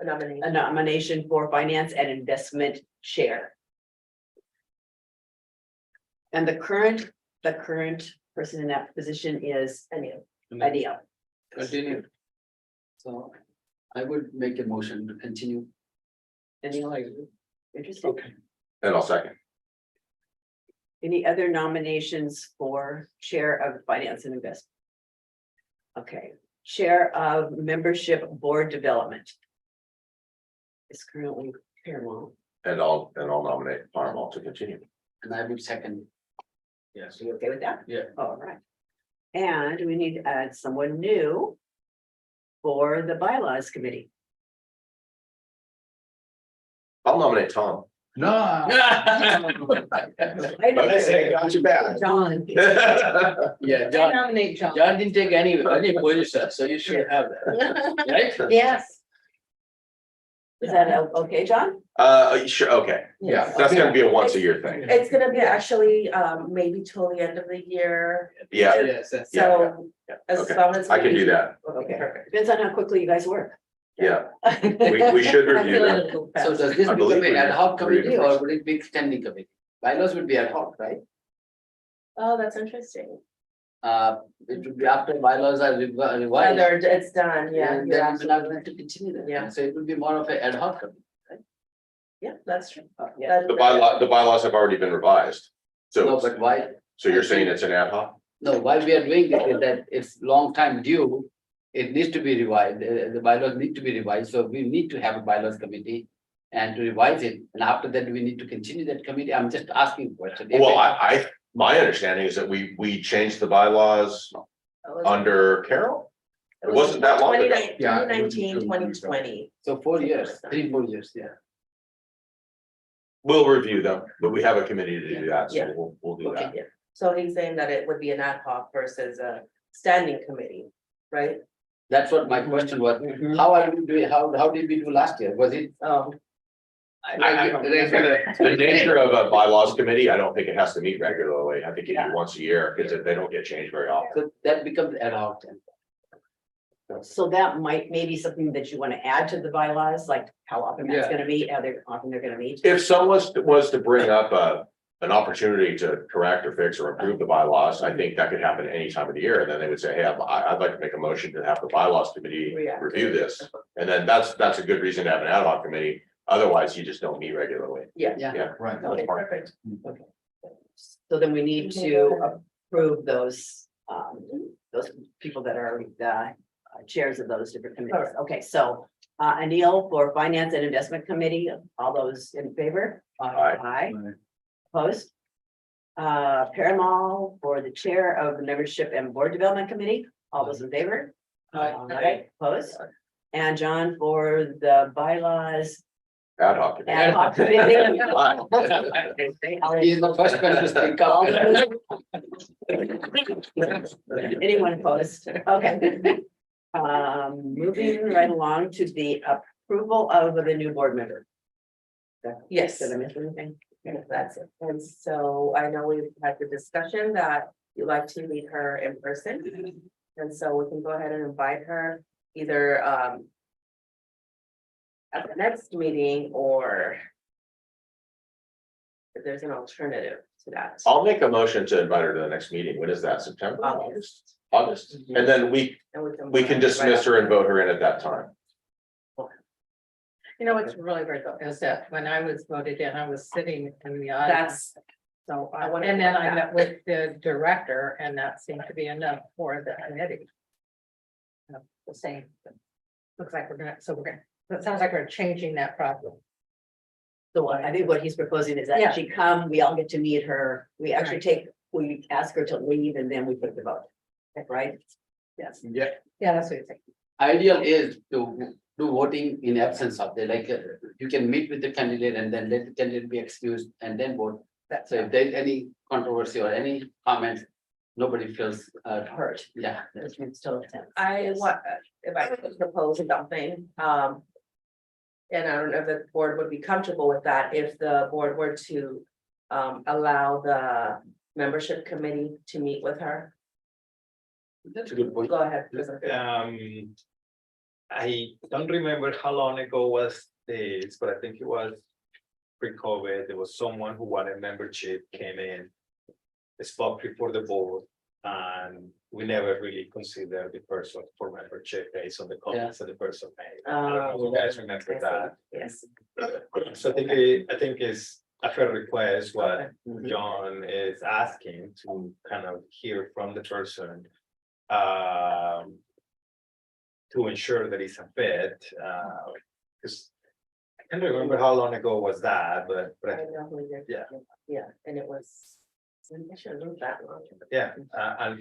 Nominee. nomination for Finance and Investment Chair? And the current person in that position is Anil. Continue. So I would make a motion to continue. Anil, are you interested? And I'll second. Any other nominations for Chair of Finance and Investment? Okay, Chair of Membership Board Development. Is currently Paramount. And I'll nominate Paramount to continue. And I would second. Yes. Are you okay with that? Yeah. All right. And we need to add someone new for the Bylaws Committee. I'll nominate Tom. No. I got you back. John. Yeah, John, Nominate John. John didn't take any position, so you should have that, right? Yes. Is that okay, John? Sure, okay, Yeah. that's gonna be a once a year thing, It's gonna be actually, maybe till the end of the year, yeah, Yes, that's. so as okay. long as. I can do that, Okay, Perfect. depends on how quickly you guys work. yeah, we should review that. So does this I become believe an we ad hoc agreed to committee first. or would it be standing committee? Bylaws would be ad hoc, right? Oh, that's interesting. It would be after bylaws are revised. Whether it's done, yeah, And you're then we're not absolutely going right. to continue that. Yeah. So it would be more of an ad hoc committee. Yeah, that's true. Yeah. The bylaws have already been revised, No, so, but why? so you're saying it's an ad hoc? No, why we are doing this is that it's long time due. It needs to be revised, the bylaws need to be revised, so we need to have a bylaws committee. And to revise it, and after that, we need to continue that committee, I'm just asking question. If Well, it- my understanding is that we changed the bylaws under Carol. It wasn't that long ago. Yeah, it wasn't 2019, too long ago. 2020. So 4 years, 3-4 years, yeah. We'll review them, but we have a committee to do that, Yeah. so we'll do Okay, that. yeah. So he's saying that it would be an ad hoc versus a standing committee, right? That's what my question was, how are we doing, how did we do last year, was it? The nature of a bylaws committee, I don't think it has to meet regularly. I think you do once a year, because they don't get changed very often. So that becomes ad hoc then. So that might maybe something that you want to add to the bylaws, like how often that's Yeah. gonna meet, how often they're gonna meet. If someone was to bring up an opportunity to correct or fix or improve the bylaws, I think that could happen any time of the year. And then they would say, hey, I'd like to make a motion to have the bylaws committee React. review this. And then that's a good reason to have an ad hoc committee. Otherwise, you just don't meet regularly. Yeah. Yeah. Right. Okay, fine. perfect. So then we need to approve those people that are the chairs of those different committees. Okay, so Anil for Finance and Investment Committee, all those in favor? Aye. Aye. Opposed? Parimal for the chair of the Membership and Board Development Committee, all those in favor? Aye. Opposed? And John for the Bylaws Ad hoc. committee. Ad hoc Committee. He is the first person to speak up. Anyone opposed? Okay. Moving right along to the approval of the new board member. Yes. Did I miss anything? Yeah, that's it. And so I know we've had the discussion that you'd like to meet her in person. And so we can go ahead and invite her either at the next meeting or if there's an alternative to that. I'll make a motion to invite her to the next meeting. When is that? September? August. August. And then we And can dismiss her and vote her in at that time. You know, what's really great though, is that when I was voted in, I was sitting in the audience. That's, So, I wanna and then I know met with the director and that seemed to be enough for the committee. The same. Looks like we're gonna, that sounds like we're changing that problem. So I think what he's proposing is Yeah. that she come, we all get to meet her, we actually we ask her to leave and then we put the vote. Right? Yes. Yeah. Yeah, that's what you're saying. Ideal is to do voting in absence of the, like, you can meet with the candidate and then let the candidate be excused and then vote. So if there's any controversy or any comments, nobody feels hurt. yeah. Which means still attend. I want, if I could propose something, and I don't know if the board would be comfortable with that, if the board were to allow the membership committee to meet with her. That's a good point. Go ahead. I don't remember how long ago was this, but I think it was pre-COVID. There was someone who wanted membership, came in, spoke before the board, and we never really considered the person for membership based on the comments that the person made. I don't know if you guys remember that. Yes. So I think it's a fair request what John is asking to kind of hear from the person. To ensure that he's a fit, because I can't remember how long ago was that, but I know who you're- Yeah. Yeah, and it was. I should have moved that long. yeah,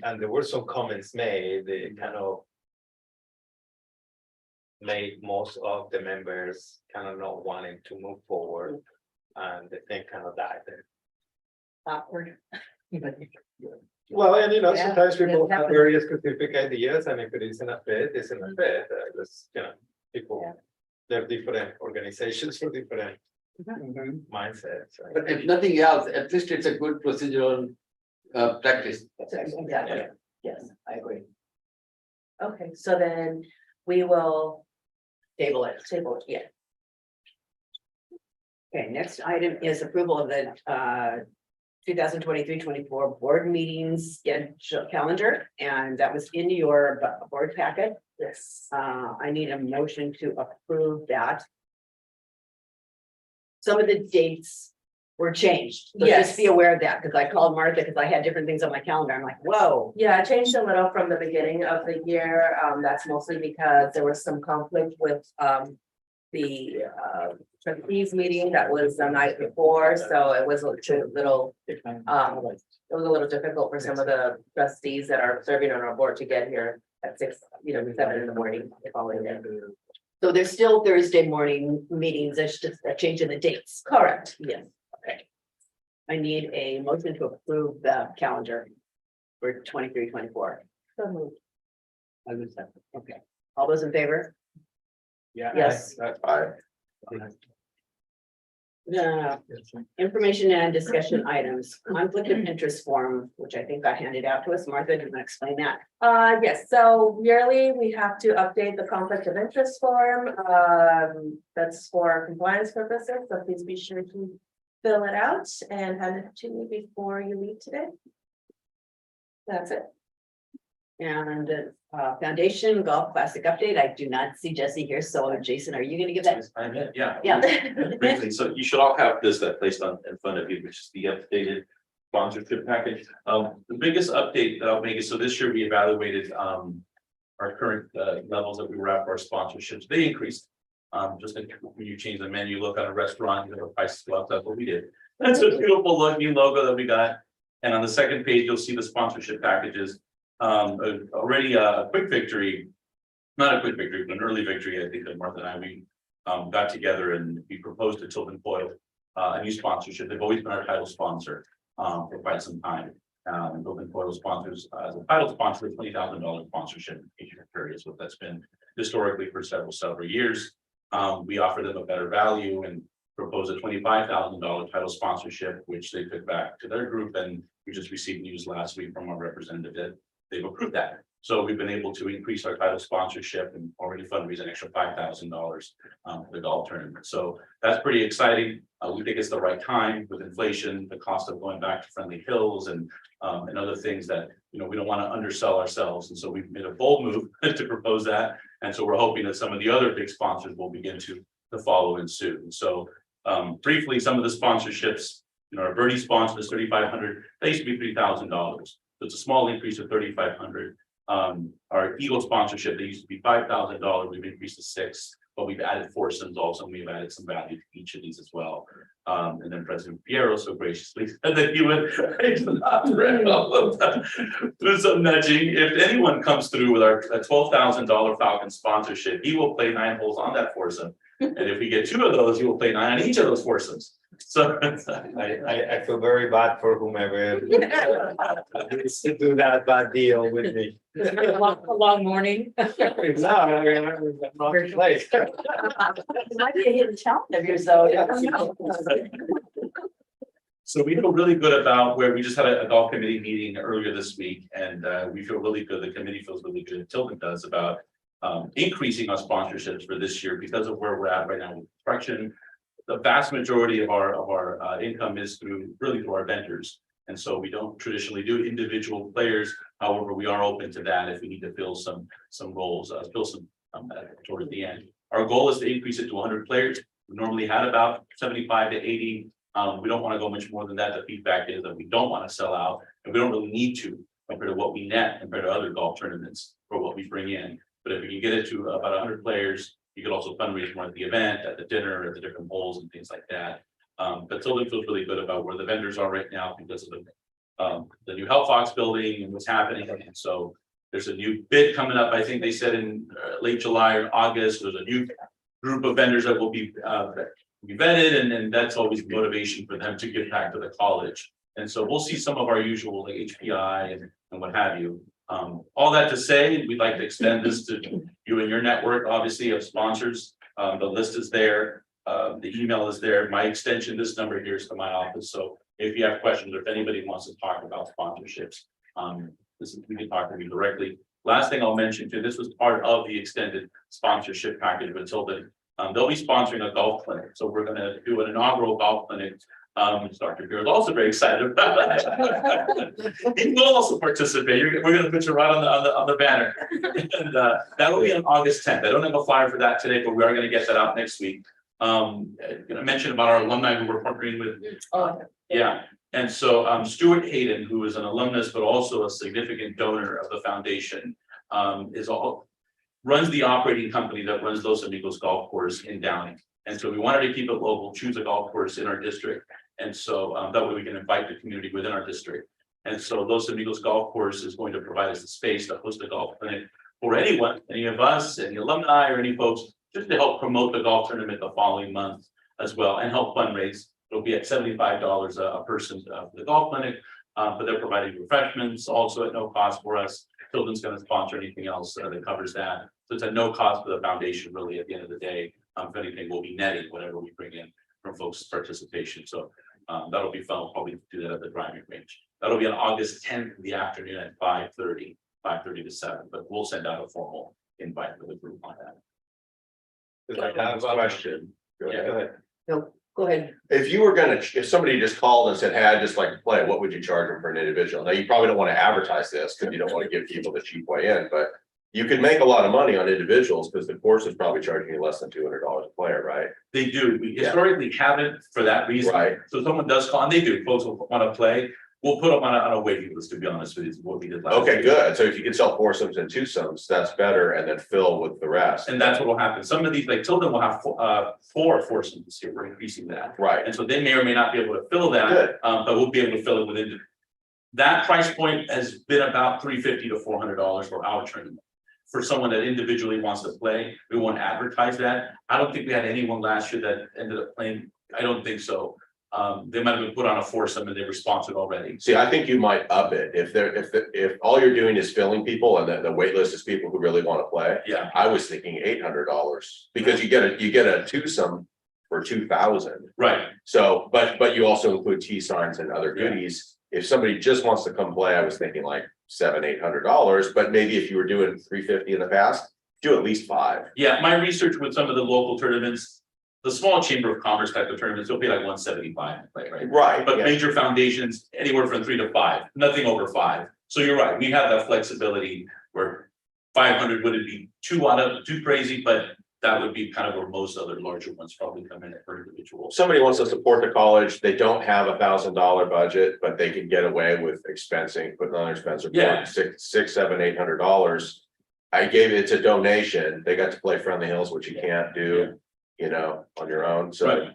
and there were some comments made, they kind of. Made most of the members kind of not wanting to move forward, and the thing kind of died there. Awkward. Well, and Yeah, sometimes people it have happens. very specific ideas, and if it isn't a fit, it's not a fit, just, people. Yeah. They're different organizations for different mindsets. right? But if nothing else, at least it's a good procedural practice. Exactly. Yes, I agree. Okay, so then we will Table it. table, it, yeah. Okay, next item is approval of the 2023-24 board meetings schedule calendar, and that was in your board packet. Yes. I need a motion to approve that. Some of the dates were changed, so Yes. just be aware of that, because I called Martha, because I had different things on my calendar, I'm like, whoa. Yeah, I changed a little from the beginning of the year. That's mostly because there was some conflict with the trustees meeting that was the night before, so it was a little it was a little difficult for some of the trustees that are serving on our board to get here at 6, 7 in the morning. the following day. So there's still Thursday morning meetings, there's just a change in the dates. Correct. Yes, okay. I need a motion to approve the calendar for 23-24. So moved. Okay, all those in favor? Yeah. Yes. I, The information and discussion items, conflict of interest form, which I think got handed out to us. Martha, do you want to explain that? Yes, so yearly we have to update the conflict of interest form. That's for compliance purposes, so please be sure to fill it out and hand it to me before you leave today. That's it. And foundation golf classic update. I do not see Jesse here, so Jason, are you gonna give that? Yeah. Yeah. Briefly, so you should all have this that placed on in front of you, which is the updated sponsorship package. The biggest update that I'll make is, so this year we evaluated our current levels that we were at for our sponsorships. They increased. Just like when you change the menu, look at a restaurant, the prices go up, that's what we did. That's a beautiful look, new logo that we got. And on the second page, you'll see the sponsorship packages. Already a quick victory, not a quick victory, but an early victory. I think that Martha and I, we got together and we proposed to Tilden Foyle a new sponsorship. They've always been our title sponsor for quite some time. And Tilden Foyle sponsors as a title sponsor, $20,000 sponsorship in case you're curious what that's been historically for several years. We offer them a better value and propose a $25,000 title sponsorship, which they took back to their group, and we just received news last week from our representative that they've approved that. So we've been able to increase our title sponsorship and already fundraise an extra $5,000 for the golf tournament. So that's pretty exciting. We think it's the right time with inflation, the cost of going back to Friendly Hills and other things that, we don't want to undersell ourselves. And so we've made a bold move to propose that. And so we're hoping that some of the other big sponsors will begin to follow in suit. And so briefly, some of the sponsorships, our Birdie sponsor is $3,500, they used to be $3,000. So it's a small increase of $3,500. Our Eagle sponsorship, they used to be $5,000, we've increased to $6,000, but we've added foursomes also, and we've added some value to each of these as well. And then President Piero so graciously said that he would do some nudging. If anyone comes through with our $12,000 Falcon sponsorship, he will play 9 holes on that foursome. And if we get 2 of those, he will play 9 on each of those foursomes. So. I feel very bad for whomever needs to do that bad deal with me. A long morning. No, I'm not late. It might be a hidden talent of yours, though. I don't know. So we feel really good about where we just had a golf committee meeting earlier this week, and we feel really good, the committee feels really good, and Tilden does, about increasing our sponsorships for this year because of where we're at right now with construction. The vast majority of our income is through our vendors. And so we don't traditionally do individual players. However, we are open to that if we need to fill some roles, toward the end. Our goal is to increase it to 100 players. We normally had about 75 to 80. We don't want to go much more than that. The feedback is that we don't want to sell out, and we don't really need to compared to what we net compared to other golf tournaments for what we bring in. But if we can get it to about 100 players, you could also fundraise more at the event, at the dinner, at the different bowls and things like that. But Tilden feels really good about where the vendors are right now because of the new Health Fox building and what's happening. And so there's a new bid coming up. I think they said in late July or August, there's a new group of vendors that will be vetted, and that's always motivation for them to get back to the college. And so we'll see some of our usual like HPI and what have you. All that to say, we'd like to extend this to you and your network, obviously, of sponsors. The list is there. The email is there. My extension, this number here, is to my office. So if you have questions or if anybody wants to talk about sponsorships, we can talk to me directly. Last thing I'll mention too, this was part of the extended sponsorship package with Tilden. They'll be sponsoring a golf clinic. So we're going to do an inaugural golf clinic. Dr. Beer is also very excited about that. He will also participate. We're going to put you right on the banner. And that will be on August 10th. I don't have a flyer for that today, but we are going to get that out next week. Going to mention about our alumni who we're partnering with. Yeah. And so Stuart Hayden, who is an alumnus, but also a significant donor of the foundation, runs the operating company that runs Los Amigos Golf Course in Downey. And so we wanted to keep it local, choose a golf course in our district. And so that way we can invite the community within our district. And so Los Amigos Golf Course is going to provide us the space to host a golf clinic for anyone, any of us, any alumni or any folks, just to help promote the golf tournament the following month as well and help fundraise. It'll be at $75 a person for the golf clinic, but they're providing refreshments also at no cost for us. Tilden's going to sponsor anything else that covers that. So it's at no cost for the foundation, really, at the end of the day. If anything, we'll be netting whatever we bring in from folks' participation. So that'll be fun. We'll probably do that at the driving range. That'll be on August 10th in the afternoon at 5:30 to 7. But we'll send out a formal invite for the group on that. I have a question. Go Yeah, ahead. go ahead. No, go ahead. If somebody just called and said, hey, I'd just like to play, what would you charge them for an individual? Now, you probably don't want to advertise this because you don't want to give people the cheap way in, but you could make a lot of money on individuals because the course is probably charging you less than $200 a player, right? They do. We historically haven't for that reason. Right. So someone does call, and they do. Folks will want to play. We'll put them on a waiting list, to be honest with you, is what we did last year. Okay, good. So if you can sell foursomes and twosomes, that's better, and then fill with the rest. And that's what will happen. Some of these, like Tilden will have four foursomes this year. We're increasing that. Right. And so they may or may not be able to fill that, Good. but we'll be able to fill it within. That price point has been about $350 to $400 for our tournament. For someone that individually wants to play, we won't advertise that. I don't think we had anyone last year that ended up playing. I don't think so. They might have been put on a foursome and they were sponsored already. See, I think you might up it if all you're doing is filling people and the wait list is people who really want to play. Yeah. I was thinking $800 because you get a twosome for 2,000. Right. So, but you also include T signs and other goodies. If somebody just wants to come play, I was thinking like $700-800, but maybe if you were doing $350 in the past, do at least 5. Yeah, my research with some of the local tournaments, the small chamber of commerce type of tournaments, it'll be like 175 to play, right? Right. But yeah. major foundations, anywhere from 3 to 5, nothing over 5. So you're right, we have that flexibility where 500 wouldn't be too crazy, but that would be kind of where most other larger ones probably come in per individual. Somebody wants to support the college, they don't have $1,000 budget, but they can get away with expensing, putting on their expense report, Yeah. $600, $700, $800. I gave it a donation, they got to play Friendly Hills, which you can't do, on your own, so. Right.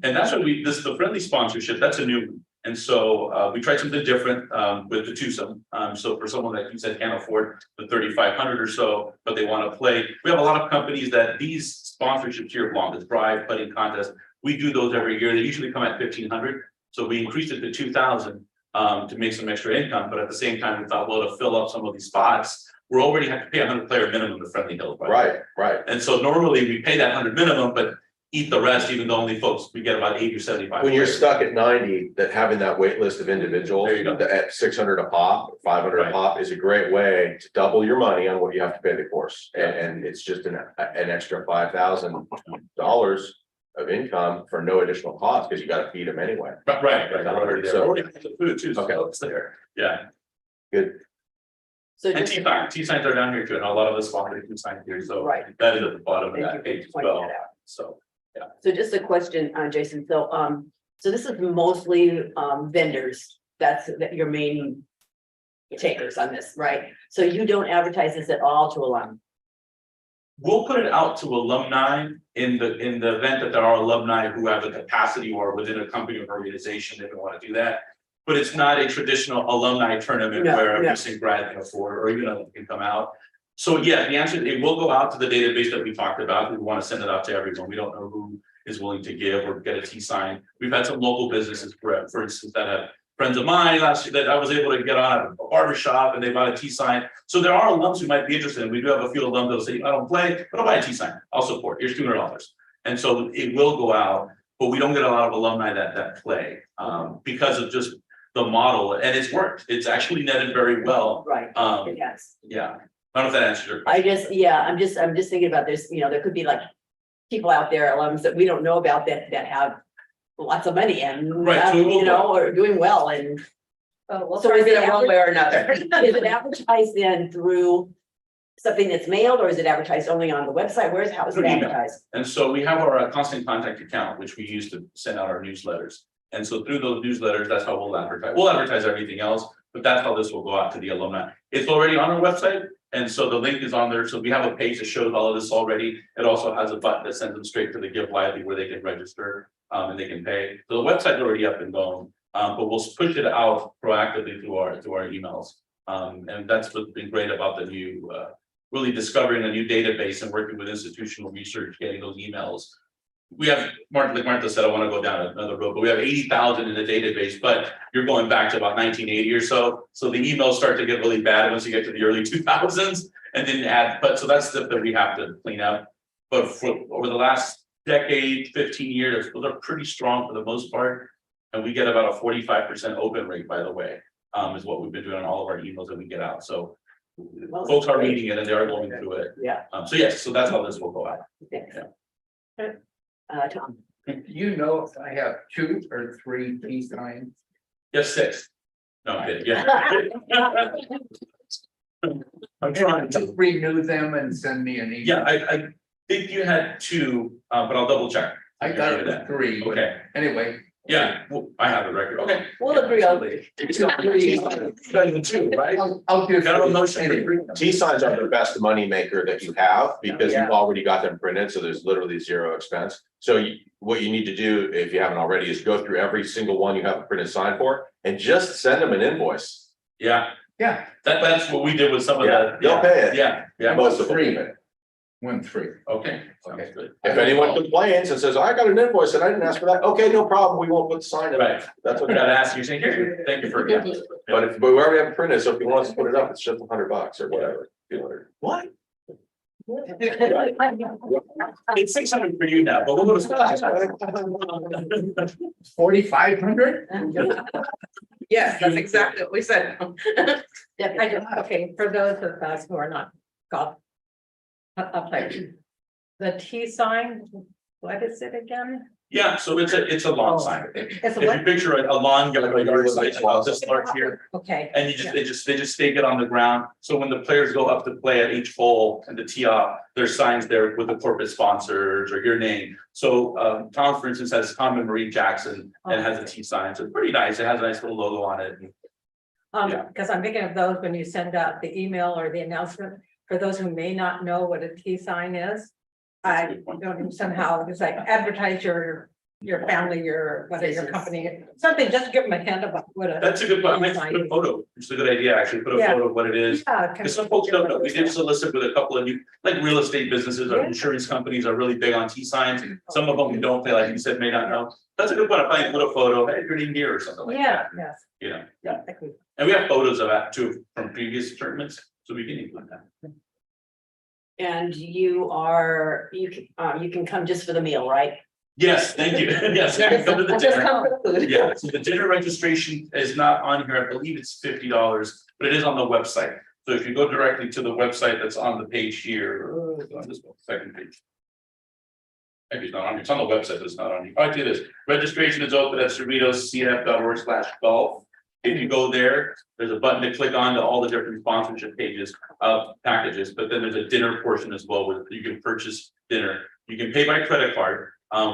And that's what this is the friendly sponsorship, that's a new one. And so we tried something different with the twosome. So for someone that you said can't afford the 3,500 or so, but they want to play. We have a lot of companies that these sponsorships here belong, the drive, putting contest, We do those every year. They usually come at 1,500. So we increased it to 2,000 to make some extra income, but at the same time, we thought, well, to fill up some of these spots, we're already have to pay a 100-player minimum to Friendly Hills. Right. And so normally we pay that 100 minimum, but eat the rest, even though only folks, we get about 80 or 75. When you're players. stuck at 90, that having that wait list of individuals There you go. at 600 a pop, 500 a Right. pop is a great way to double your money on what you have to pay the course. Yeah. And it's just an extra $5,000 of income for no additional cost, because you gotta feed them anyway. Right. They're already there. So- Already have the food too, Okay. so it's there. Yeah. Good. So And just, T-signs are down here too, and a lot of us sponsor T-signs here, so right, that is at the bottom of thank you that for page as pointing well, that out. so. So just a question, Jason, so this is mostly vendors, that's your main takers on this, right? So you don't advertise this at all to alum? We'll put it out to alumni in the event that there are alumni who have the capacity or within a company or organization, they don't want to do that. But it's not a traditional alumni tournament No, where no. every single grad can afford, or even alum can come out. So yeah, the answer, it will go out to the database that we talked about. We want to send it out to everyone. We don't know who is willing to give or get a T-sign. We've had some local businesses, for instance, that have friends of mine last year that I was able to get on at a barber shop and they bought a T-sign. So there are alums who might be interested. We do have a few alums that'll say, I don't play, but I'll buy a T-sign. I'll support. Here's $200. And so it will go out, but we don't get a lot of alumni that play because of just the model, and it's worked. It's actually netted very well. Right, yes. Yeah. I don't know if that answers your question. I just, yeah, I'm just thinking about this, there could be like people out there, alums that we don't know about that have lots of money and, Right, so we'll go. are doing well and. We'll So try is to it get it one way or another. Is it advertised then through something that's mailed, or is it advertised only on the website? How is it Through email. advertised? And so we have our constant contact account, which we use to send out our newsletters. And so through those newsletters, that's how we'll advertise. We'll advertise everything else, but that's how this will go out to the alumni. It's already on our website. And so the link is on there. So we have a page that shows all of this already. It also has a button that sends them straight to the Give Lively where they can register and they can pay. So the website's already up and going, but we'll push it out proactively through our emails. And that's what's been great about the new, really discovering a new database and working with institutional research, getting those emails. We have, like Martha said, I want to go down another road, but we have 80,000 in the database, but you're going back to about 1980 or so. So the emails start to get really bad once you get to the early 2000s and then so that's stuff that we have to clean up. But over the last decade, 15 years, those are pretty strong for the most part. And we get about a 45% open rate, by the way, is what we've been doing on all of our emails that we get out. So folks are reading it and they are going through it. Yeah. So yes, so that's how this will go out. Thanks. Yeah. Tom, Do you know if I have 2 or 3 T-signs? Yes, 6. No, I'm kidding, yeah. I'm trying to. Just renew them and send me an email. Yeah, I think you had 2, but I'll double check. I got it with 3. but Okay, Anyway. yeah, well, I have the record, okay. we'll agree on It's got 3, better than 2, right? I'll do. Got a motion. Anyway. T-signs are the best money maker that you have because Yeah. you've already got them printed, so there's literally zero expense. So what you need to do, if you haven't already, is go through every single one you have a printed sign for and just send them an invoice. Yeah, Yeah, that's what we did with some of Yeah, the. they'll pay it. Yeah, Most of them. 3. 1, 3. okay, sounds good. If anyone complains and says, I got an invoice and I didn't ask for that, okay, no problem, we won't put the sign in. Right, That's we okay. gotta ask you, saying, here, thank you for. But we already have it printed, so if he wants to put it up, it's just $100 or whatever. What? It's 600 for you now, but we'll go to. 4,500? Yes, that's exactly what we said. Okay, for those of us who are not golf players, the T sign, what is it again? Yeah, so it's a lawn sign. It's If a you what? picture a lawn yard sign, about this large here, Okay. and they just stake it on the ground. So when the players go up to play at each hole and the tee off, there's signs there with the corporate sponsors or your name. So Tom, for instance, has Tom and Marie Jackson and has a T sign. So it's pretty nice. It has a nice little logo on it. Yeah. Because I'm thinking of those when you send out the email or the announcement, for those who may not know what a T sign is. I don't somehow, it's like advertise your your family, your, whether your Business. company, something, just give them a hint about what. That's a good point. I might put a photo. It's a good idea, actually. Put a Yeah. photo of what it is. Yeah. Because some folks don't know. We did solicit with a couple of new, like real estate businesses or Yeah. insurance companies are really big on T signs. Some of them we don't, they like you said, may not know. That's a good one. I put a photo, hey, you're in here or something like Yeah, that, yes, you know. yeah, I agree. And we have photos of that too from previous tournaments, so we can include that. And you can come just for the meal, right? Yes, thank you. Yes, you can come to the Just dinner. come for the food. Yeah, so the dinner registration is not on here. I believe it's $50, but it is on the website. So if you go directly to the website that's on the page here, on this second page. Maybe it's not on here. It's on the website, but it's not on here. I do this. Registration is open at cerritoscf.org/golf. If you go there, there's a button to click on to all the different sponsorship pages packages, but then there's a dinner portion as well where you can purchase dinner. You can pay by credit card.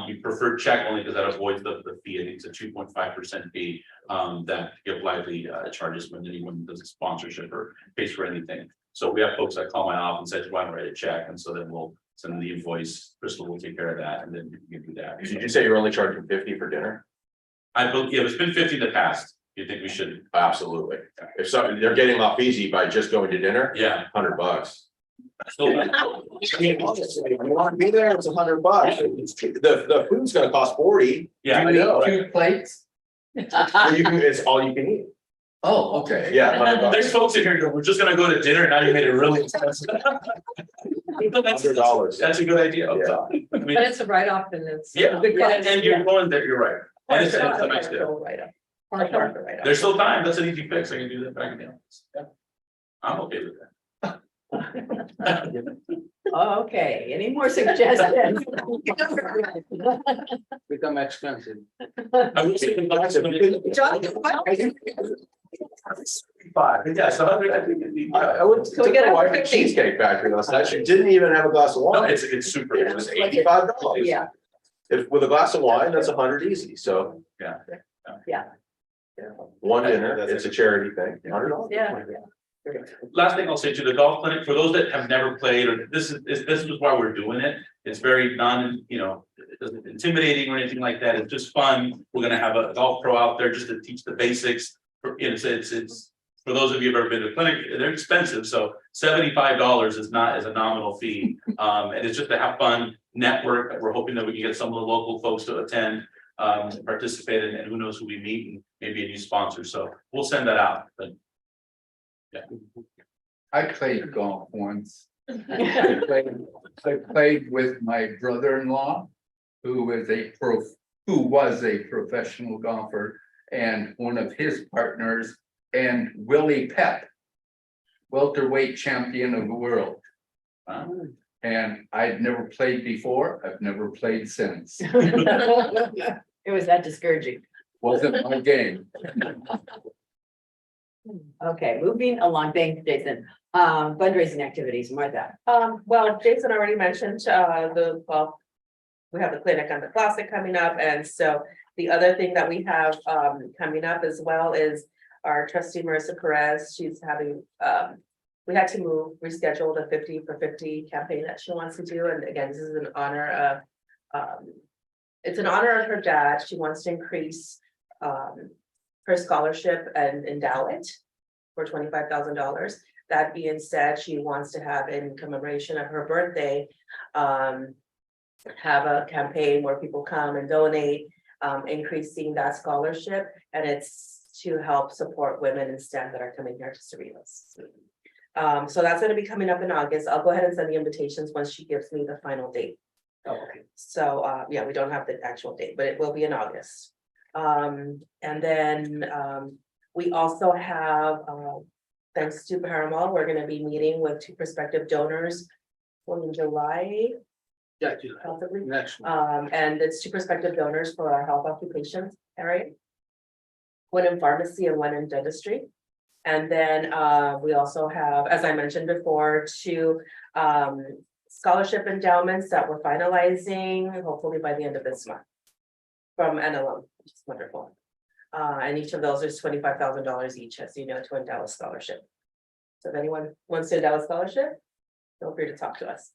We prefer check only because that avoids the fee. I think it's a 2.5% fee that Give Lively charges when anyone does a sponsorship or pays for anything. So we have folks that call my office and say, why don't I write a check? And so then we'll send them the invoice. Crystal will take care of that, and then you can do that. Did you say you're only charging 50 for dinner? I believe, yeah, it's been 50 in the past. You think we should? Absolutely. If something, they're getting off easy by just going to dinner, Yeah. $100. So, I mean, honestly, if you want to be there, it's $100. The food's gonna cost 40. yeah, I know. Two plates? Well, you can, it's all you can eat. Oh, okay. Yeah, there's $100. folks in here who go, we're just gonna go to dinner. Now you made it really expensive. $100. That's a good idea. Yeah. I mean, But it's a write-off and it's. yeah, Because- and you're going there, you're right. And it's a nice deal. Right up. Partial. There's still time. That's an easy fix. I can do that back in the office. Yeah. I'm okay with that. Okay, any more suggestions? Become expensive. I will say the last one is- Five, yes, 100, I think it'd be. I went to Can we get the up to wife at 50? Cheesecake Factory last night. She didn't even have a glass of No, wine. it's super. It was $85. Yeah. If with a glass of wine, that's 100 easy. So. Yeah. Yeah. One dinner, it's a charity thing, $100. Yeah. Last thing I'll say to the golf clinic, for those that have never played, or this is why we're doing it. It's very it doesn't intimidating or anything like that. It's just fun. We're gonna have a golf pro out there just to teach the basics. It's for those of you who've ever been to a clinic, they're expensive, so $75 is not as a nominal fee. And it's just to have fun, network. We're hoping that we can get some of the local folks to attend, participate, and who knows who we meet, and maybe a new sponsor. So we'll send that out, but. Yeah. I played golf once. I played with my brother-in-law, who was a professional golfer, and one of his partners, and Willie Pep, welterweight champion of the world. And I'd never played before. I've never played since. It was that discouraging. Wasn't my game. Okay, moving along. Thanks, Jason. Fundraising activities, Martha. Well, Jason already mentioned, we have the clinic and the classic coming up, and so the other thing that we have, coming up as well is our trustee Marissa Perez. She's having, we had to reschedule the 50 for 50 campaign that she wants to do, and again, this is in honor of, it's in honor of her dad. She wants to increase, her scholarship and endow it for $25,000. That being said, she wants to have, in commemoration of her birthday, have a campaign where people come and donate, increasing that scholarship, and it's to help support women in STEM that are coming here to Cerritos. So that's going to be coming up in August. I'll go ahead and send the invitations once she gives me the final date. Oh, okay. So, yeah, we don't have the actual date, but it will be in August. And then we also have, thanks to Paramount, we're going to be meeting with 2 prospective donors in July. Yeah, Possibly. next one. And it's 2 prospective donors for our health occupations area. One in pharmacy and one in dentistry. And then we also have, as I mentioned before, 2 scholarship endowments that we're finalizing, hopefully by the end of this month. From NLM, which is wonderful. And each of those is $25,000 each, as you know, to endow a scholarship. So if anyone wants to endow a scholarship, feel free to talk to us.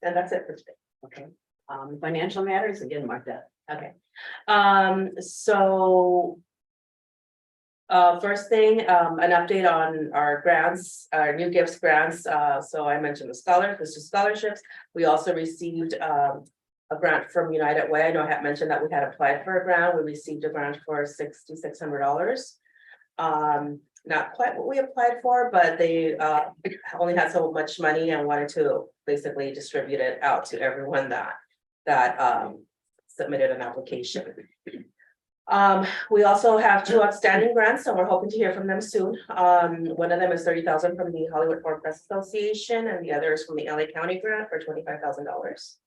And that's it for today. Okay. Financial matters, again, Martha. Okay, so. First thing, an update on our grants, our new gifts grants, so I mentioned the scholarships. We also received, a grant from United Way. I know I had mentioned that we had applied for a grant. We received a grant for $6,600. Not quite what we applied for, but they, only had so much money and wanted to basically distribute it out to everyone that submitted an application. We also have 2 outstanding grants, so we're hoping to hear from them soon. One of them is $30,000 from the Hollywood Foreign Press Association, and the other is from the LA County grant for $25,000.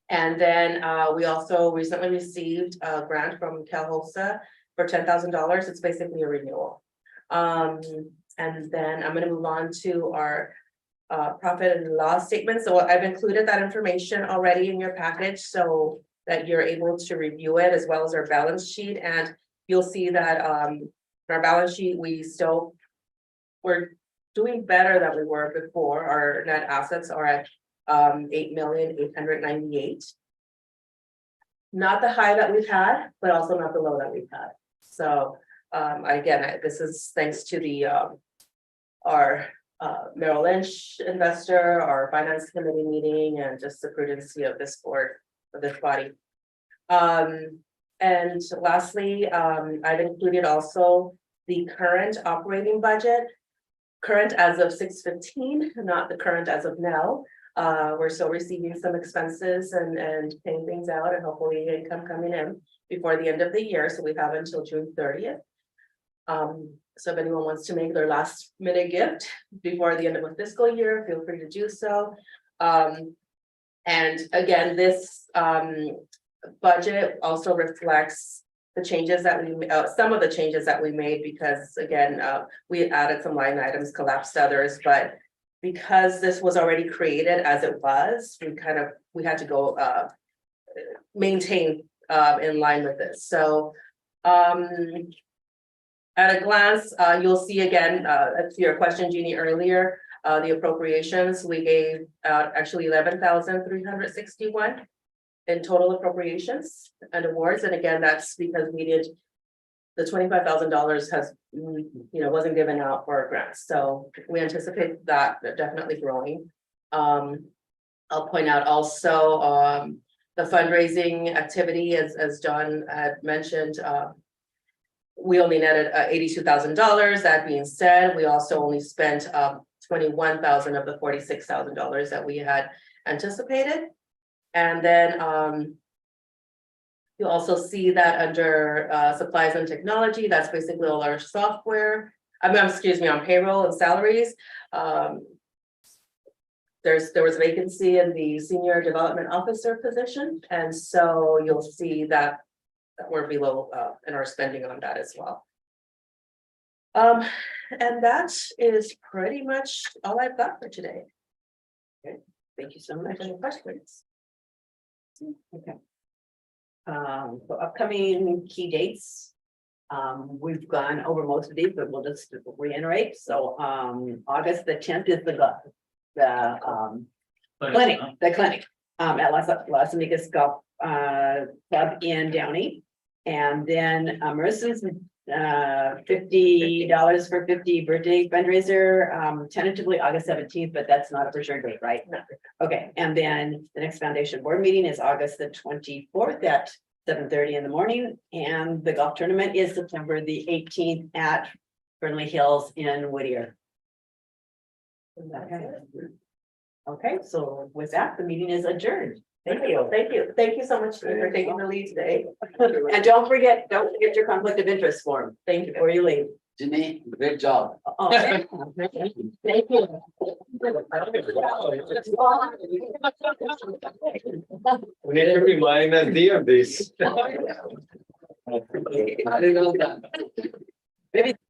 And then we also recently received a grant from CalHOSA for $10,000. It's basically a renewal. And then I'm gonna move on to our profit and loss statement. So I've included that information already in your package, so that you're able to review it, as well as our balance sheet. And you'll see that in our balance sheet, we're doing better than we were before. Our net assets are at 8,898,000. Not the high that we've had, but also not the low that we've had. So again, this is thanks to the our Merrill Lynch investor, our finance committee meeting, and just the prudency of this board, of this body. And lastly, I've included also the current operating budget, current as of 6/15, not the current as of now. We're still receiving some expenses and paying things out, and hopefully income coming in before the end of the year. So we have until June 30th. So if anyone wants to make their last minute gift before the end of a fiscal year, feel free to do so. And again, this budget also reflects the changes that some of the changes that we made, because again, we added some line items, collapsed others, but because this was already created as it was, we had to go maintain in line with this. So at a glance, you'll see again, to your question, Jeannie, earlier, the appropriations, we gave out actually 11,361 in total appropriations and awards. And again, that's because we did the $25,000 wasn't given out for grants. So we anticipate that definitely growing. I'll point out also the fundraising activity, as John had mentioned, we only netted $82,000. That being said, we also only spent $21,000 of the $46,000 that we had anticipated. And then you'll also see that under supplies and technology, that's basically all our software. Excuse me, on payroll and salaries. There was a vacancy in the senior development officer position, and so you'll see that we're below in our spending on that as well. And that is pretty much all I've got for today. Okay, thank you so much. Any questions? Okay. So upcoming key dates. We've gone over most of these, but we'll just reiterate. So August the 10th is the clinic at Las Amigas Golf Club in Downey. And then Marissa's $50 for 50 birthday fundraiser, tentatively August 17th, but that's not a for sure date, right? Okay, and then the next foundation board meeting is August the 24th at 7:30 in the morning, and the golf tournament is September the 18th at Burnley Hills in Whittier. Okay, so with that, the meeting is adjourned. Thank you so much for taking the lead today. And don't forget your conflict of interest form. Thank you before you leave. Ginny, great job. Oh, thank you. We need to remind Andy of this. Very well done. Maybe